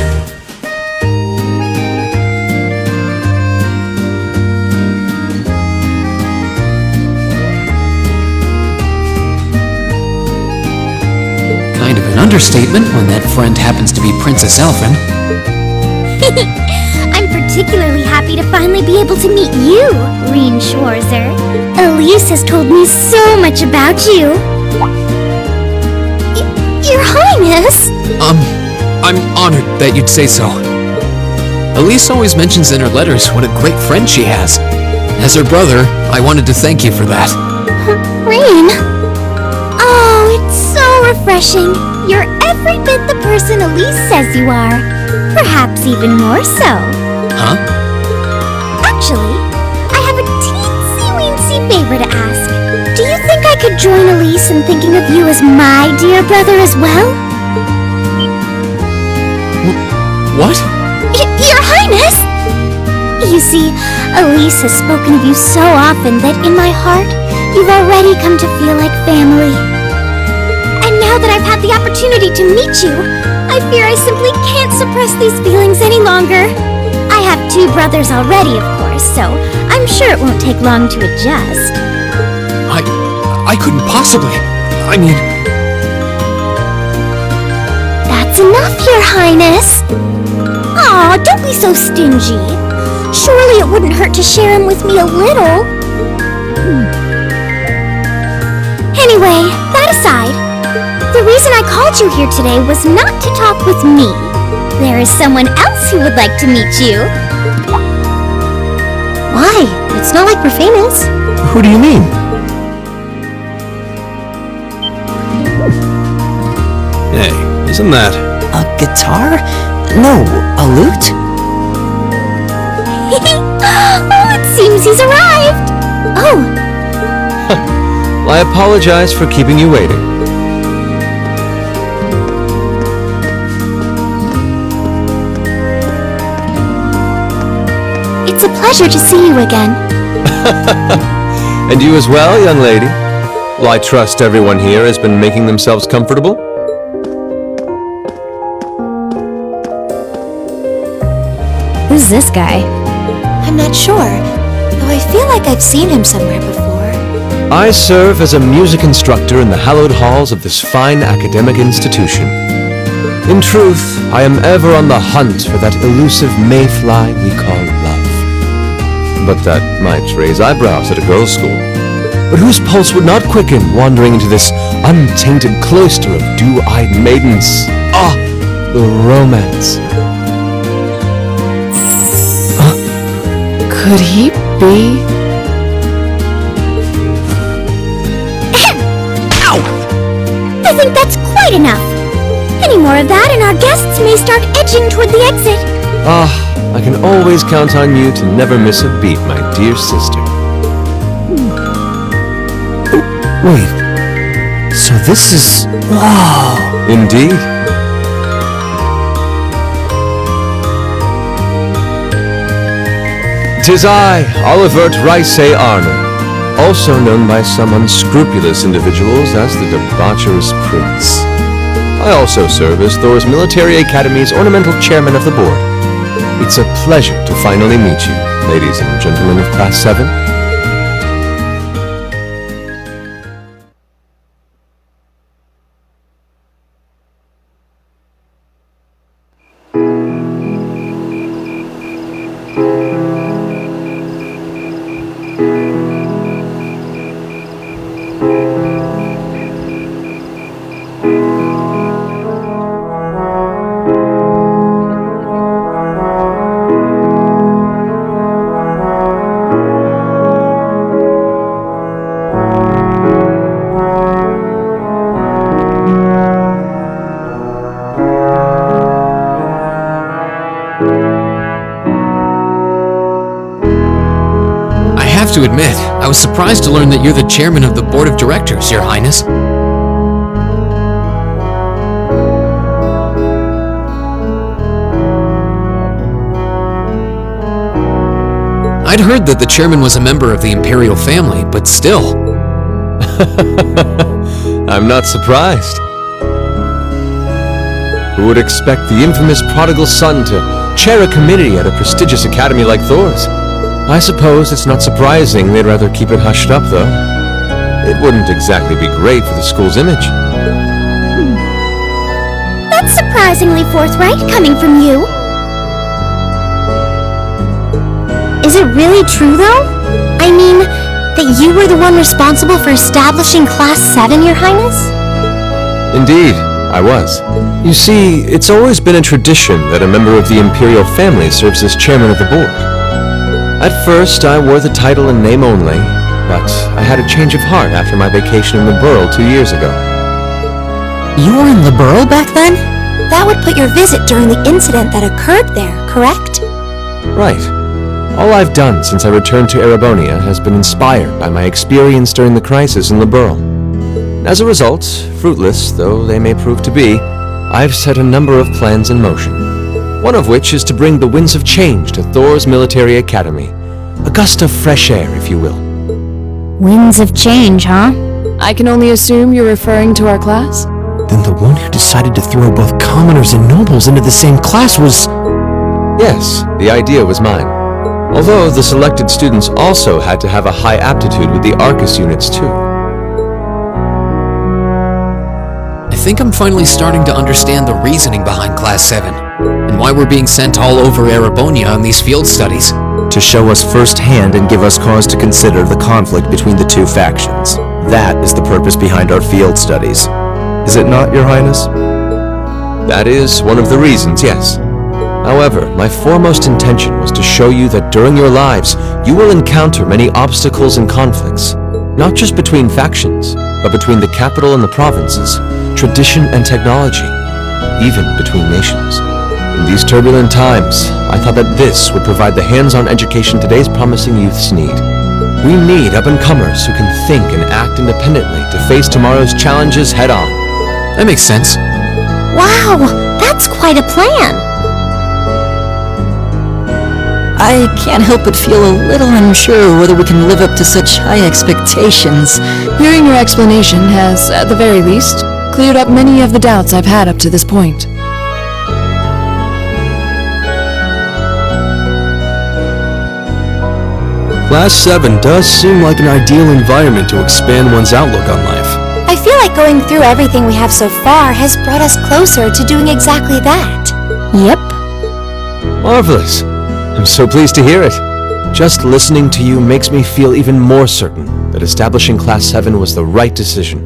Kind of an understatement when that friend happens to be Princess Elfin. I'm particularly happy to finally be able to meet you, Reen Schwarzer. Elise has told me so much about you. Your Highness! I'm honored that you'd say so. Elise always mentions in her letters what a great friend she has. As her brother, I wanted to thank you for that. Reen? Oh, it's so refreshing. You're every bit the person Elise says you are. Perhaps even more so. Huh? Actually, I have a teensy-weensy favor to ask. Do you think I could join Elise in thinking of you as my dear brother as well? What? Your Highness! You see, Elise has spoken of you so often that in my heart, you've already come to feel like family. And now that I've had the opportunity to meet you, I fear I simply can't suppress these feelings any longer. I have 2 brothers already, of course, so I'm sure it won't take long to adjust. I couldn't possibly. I mean... That's enough, Your Highness. Aw, don't be so stingy. Surely it wouldn't hurt to share him with me a little. Anyway, that aside, the reason I called you here today was not to talk with me. There is someone else who would like to meet you. Why? It's not like we're famous. Who do you mean? Hey, isn't that... A guitar? No, a lute? Oh, it seems he's arrived. Oh. Well, I apologize for keeping you waiting. It's a pleasure to see you again. And you as well, young lady? Well, I trust everyone here has been making themselves comfortable? Who's this guy? I'm not sure, though I feel like I've seen him somewhere before. I serve as a music instructor in the hallowed halls of this fine academic institution. In truth, I am ever on the hunt for that elusive mayfly we call love. But that might raise eyebrows at a girls' school. But whose pulse would not quicken wandering into this untainted cloister of dew-eyed maidens? Ah, the romance. Could he be? I think that's quite enough. Any more of that and our guests may start edging toward the exit. Ah, I can always count on you to never miss a beat, my dear sister. Wait. So this is... Wow. Indeed. Tis I, Olivert Rice Arner, also known by some unscrupulous individuals as the debaucherous prince. I also serve as Thor's Military Academy's ornamental chairman of the board. It's a pleasure to finally meet you, ladies and gentlemen of Class 7. I have to admit, I was surprised to learn that you're the chairman of the board of directors, Your Highness. I'd heard that the chairman was a member of the imperial family, but still. I'm not surprised. Who would expect the infamous prodigal son to chair a committee at a prestigious academy like Thor's? I suppose it's not surprising they'd rather keep it hushed up, though. It wouldn't exactly be great for the school's image. That's surprisingly forthright coming from you. Is it really true, though? I mean, that you were the one responsible for establishing Class 7, Your Highness? Indeed, I was. You see, it's always been a tradition that a member of the imperial family serves as chairman of the board. At first, I wore the title in name only, but I had a change of heart after my vacation in the Burl 2 years ago. You were in the Burl back then? That would put your visit during the incident that occurred there, correct? Right. All I've done since I returned to Erebonia has been inspired by my experience during the crisis in the Burl. As a result, fruitless though they may prove to be, I've set a number of plans in motion. One of which is to bring the winds of change to Thor's Military Academy. A gust of fresh air, if you will. Winds of change, huh? I can only assume you're referring to our class? Then the one who decided to throw both commoners and nobles into the same class was... Yes, the idea was mine. Although the selected students also had to have a high aptitude with the Arcus units too. I think I'm finally starting to understand the reasoning behind Class 7, and why we're being sent all over Erebonia on these field studies. To show us firsthand and give us cause to consider the conflict between the two factions. That is the purpose behind our field studies. Is it not, Your Highness? That is one of the reasons, yes. However, my foremost intention was to show you that during your lives, you will encounter many obstacles and conflicts, not just between factions, but between the capital and the provinces, tradition and technology, even between nations. In these turbulent times, I thought that this would provide the hands-on education today's promising youths need. We need up-and-comers who can think and act independently to face tomorrow's challenges head-on. That makes sense. Wow, that's quite a plan. I can't help but feel a little unsure whether we can live up to such high expectations. Hearing your explanation has, at the very least, cleared up many of the doubts I've had up to this point. Class 7 does seem like an ideal environment to expand one's outlook on life. I feel like going through everything we have so far has brought us closer to doing exactly that. Yep. Marvelous. I'm so pleased to hear it. Just listening to you makes me feel even more certain that establishing Class 7 was the right decision.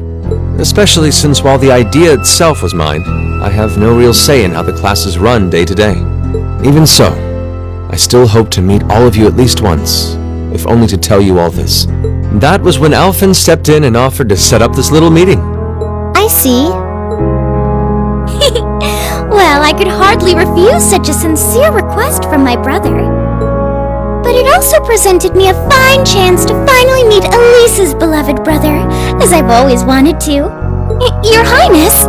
Especially since while the idea itself was mine, I have no real say in how the classes run day to day. Even so, I still hope to meet all of you at least once, if only to tell you all this. That was when Alphen stepped in and offered to set up this little meeting. I see. Well, I could hardly refuse such a sincere request from my brother. But it also presented me a fine chance to finally meet Elise's beloved brother, as I've always wanted to. Your Highness!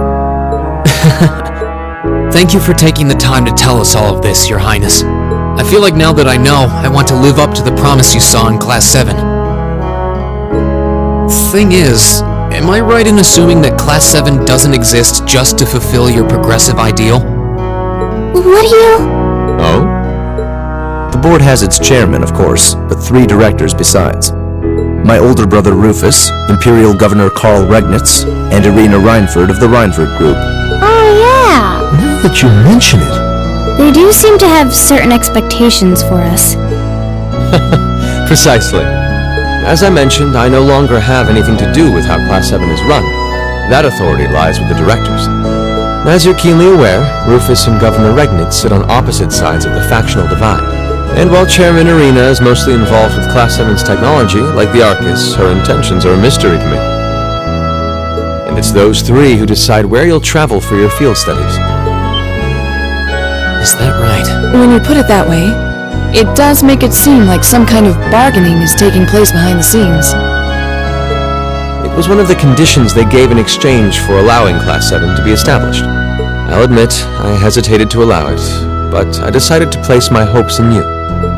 Thank you for taking the time to tell us all of this, Your Highness. I feel like now that I know, I want to live up to the promise you saw in Class 7. Thing is, am I right in assuming that Class 7 doesn't exist just to fulfill your progressive ideal? What do you... Oh? The board has its chairman, of course, but 3 directors besides. My older brother Rufus, Imperial Governor Karl Regnitz, and Irina Reinford of the Reinford Group. Oh, yeah. Now that you mention it. They do seem to have certain expectations for us. Precisely. As I mentioned, I no longer have anything to do with how Class 7 is run. That authority lies with the directors. As you're keenly aware, Rufus and Governor Regnitz sit on opposite sides of the factional divide. And while Chairman Irina is mostly involved with Class 7's technology, like the Arcus, her intentions are a mystery to me. And it's those 3 who decide where you'll travel for your field studies. Is that right? When you put it that way, it does make it seem like some kind of bargaining is taking place behind the scenes. It was one of the conditions they gave in exchange for allowing Class 7 to be established. I'll admit, I hesitated to allow it, but I decided to place my hopes in you.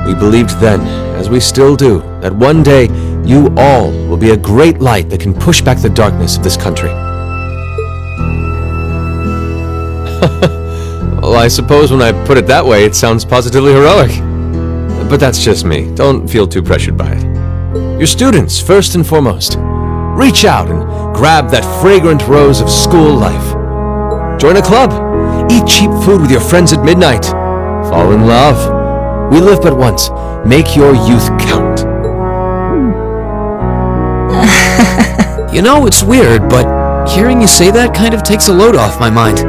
We believed then, as we still do, that one day you all will be a great light that can push back the darkness of this country. Well, I suppose when I put it that way, it sounds positively heroic. But that's just me. Don't feel too pressured by it. Your students, first and foremost. Reach out and grab that fragrant rose of school life. Join a club. Eat cheap food with your friends at midnight. Fall in love. We live but once. Make your youth count. You know, it's weird, but hearing you say that kind of takes a load off my mind.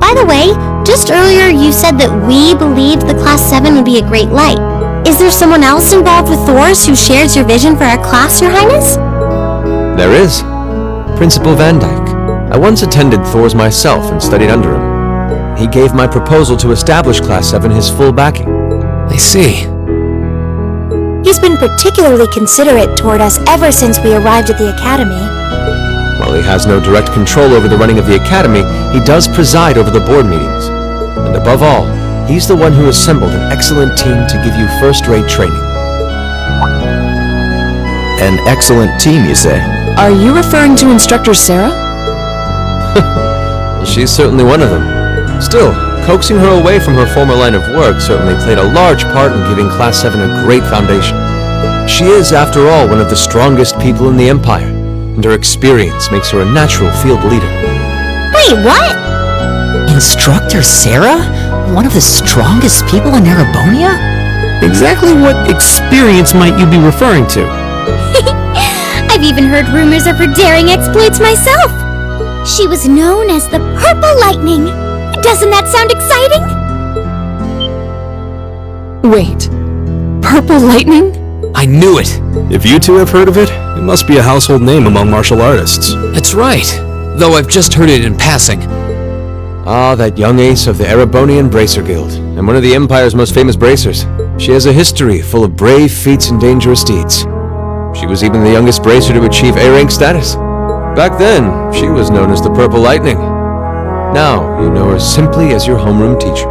By the way, just earlier you said that we believed the Class 7 would be a great light. Is there someone else involved with Thor's who shares your vision for our class, Your Highness? There is. Principal Van Dyke. I once attended Thor's myself and studied under him. He gave my proposal to establish Class 7 his full backing. I see. He's been particularly considerate toward us ever since we arrived at the Academy. While he has no direct control over the running of the Academy, he does preside over the board meetings. And above all, he's the one who assembled an excellent team to give you first-rate training. An excellent team, you say? Are you referring to Instructor Sarah? Well, she's certainly one of them. Still, coaxing her away from her former line of work certainly played a large part in giving Class 7 a great foundation. She is, after all, one of the strongest people in the Empire, and her experience makes her a natural field leader. Wait, what? Instructor Sarah? One of the strongest people in Erebonia? Exactly what experience might you be referring to? I've even heard rumors of her daring exploits myself. She was known as the Purple Lightning. Doesn't that sound exciting? Wait, Purple Lightning? I knew it! If you two have heard of it, it must be a household name among martial artists. That's right, though I've just heard it in passing. Ah, that young ace of the Erebonian Bracer Guild, and one of the Empire's most famous bracers. She has a history full of brave feats and dangerous deeds. She was even the youngest bracer to achieve A-rank status. Back then, she was known as the Purple Lightning. Now, you know her simply as your homeroom teacher.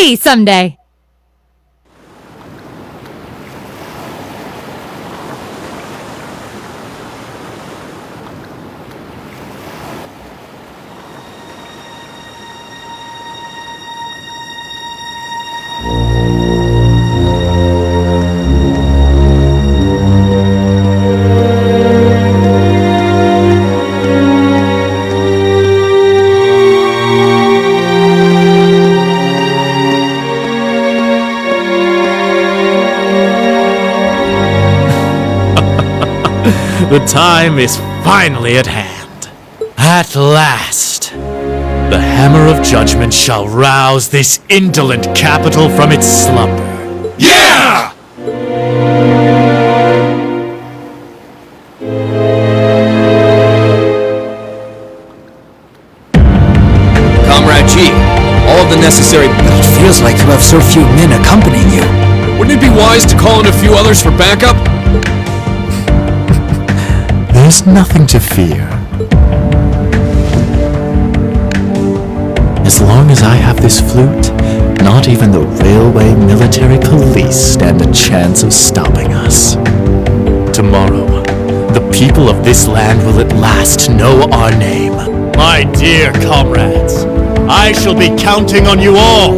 see someday. The time is finally at hand. At last, the hammer of judgment shall rouse this indolent capital from its slumber. Yeah! Comrade G, all of the necessary... It feels like you have so few men accompanying you. Wouldn't it be wise to call in a few others for backup? There's nothing to fear. As long as I have this flute, not even the railway military police stand a chance of stopping us. Tomorrow, the people of this land will at last know our name. My dear comrades, I shall be counting on you all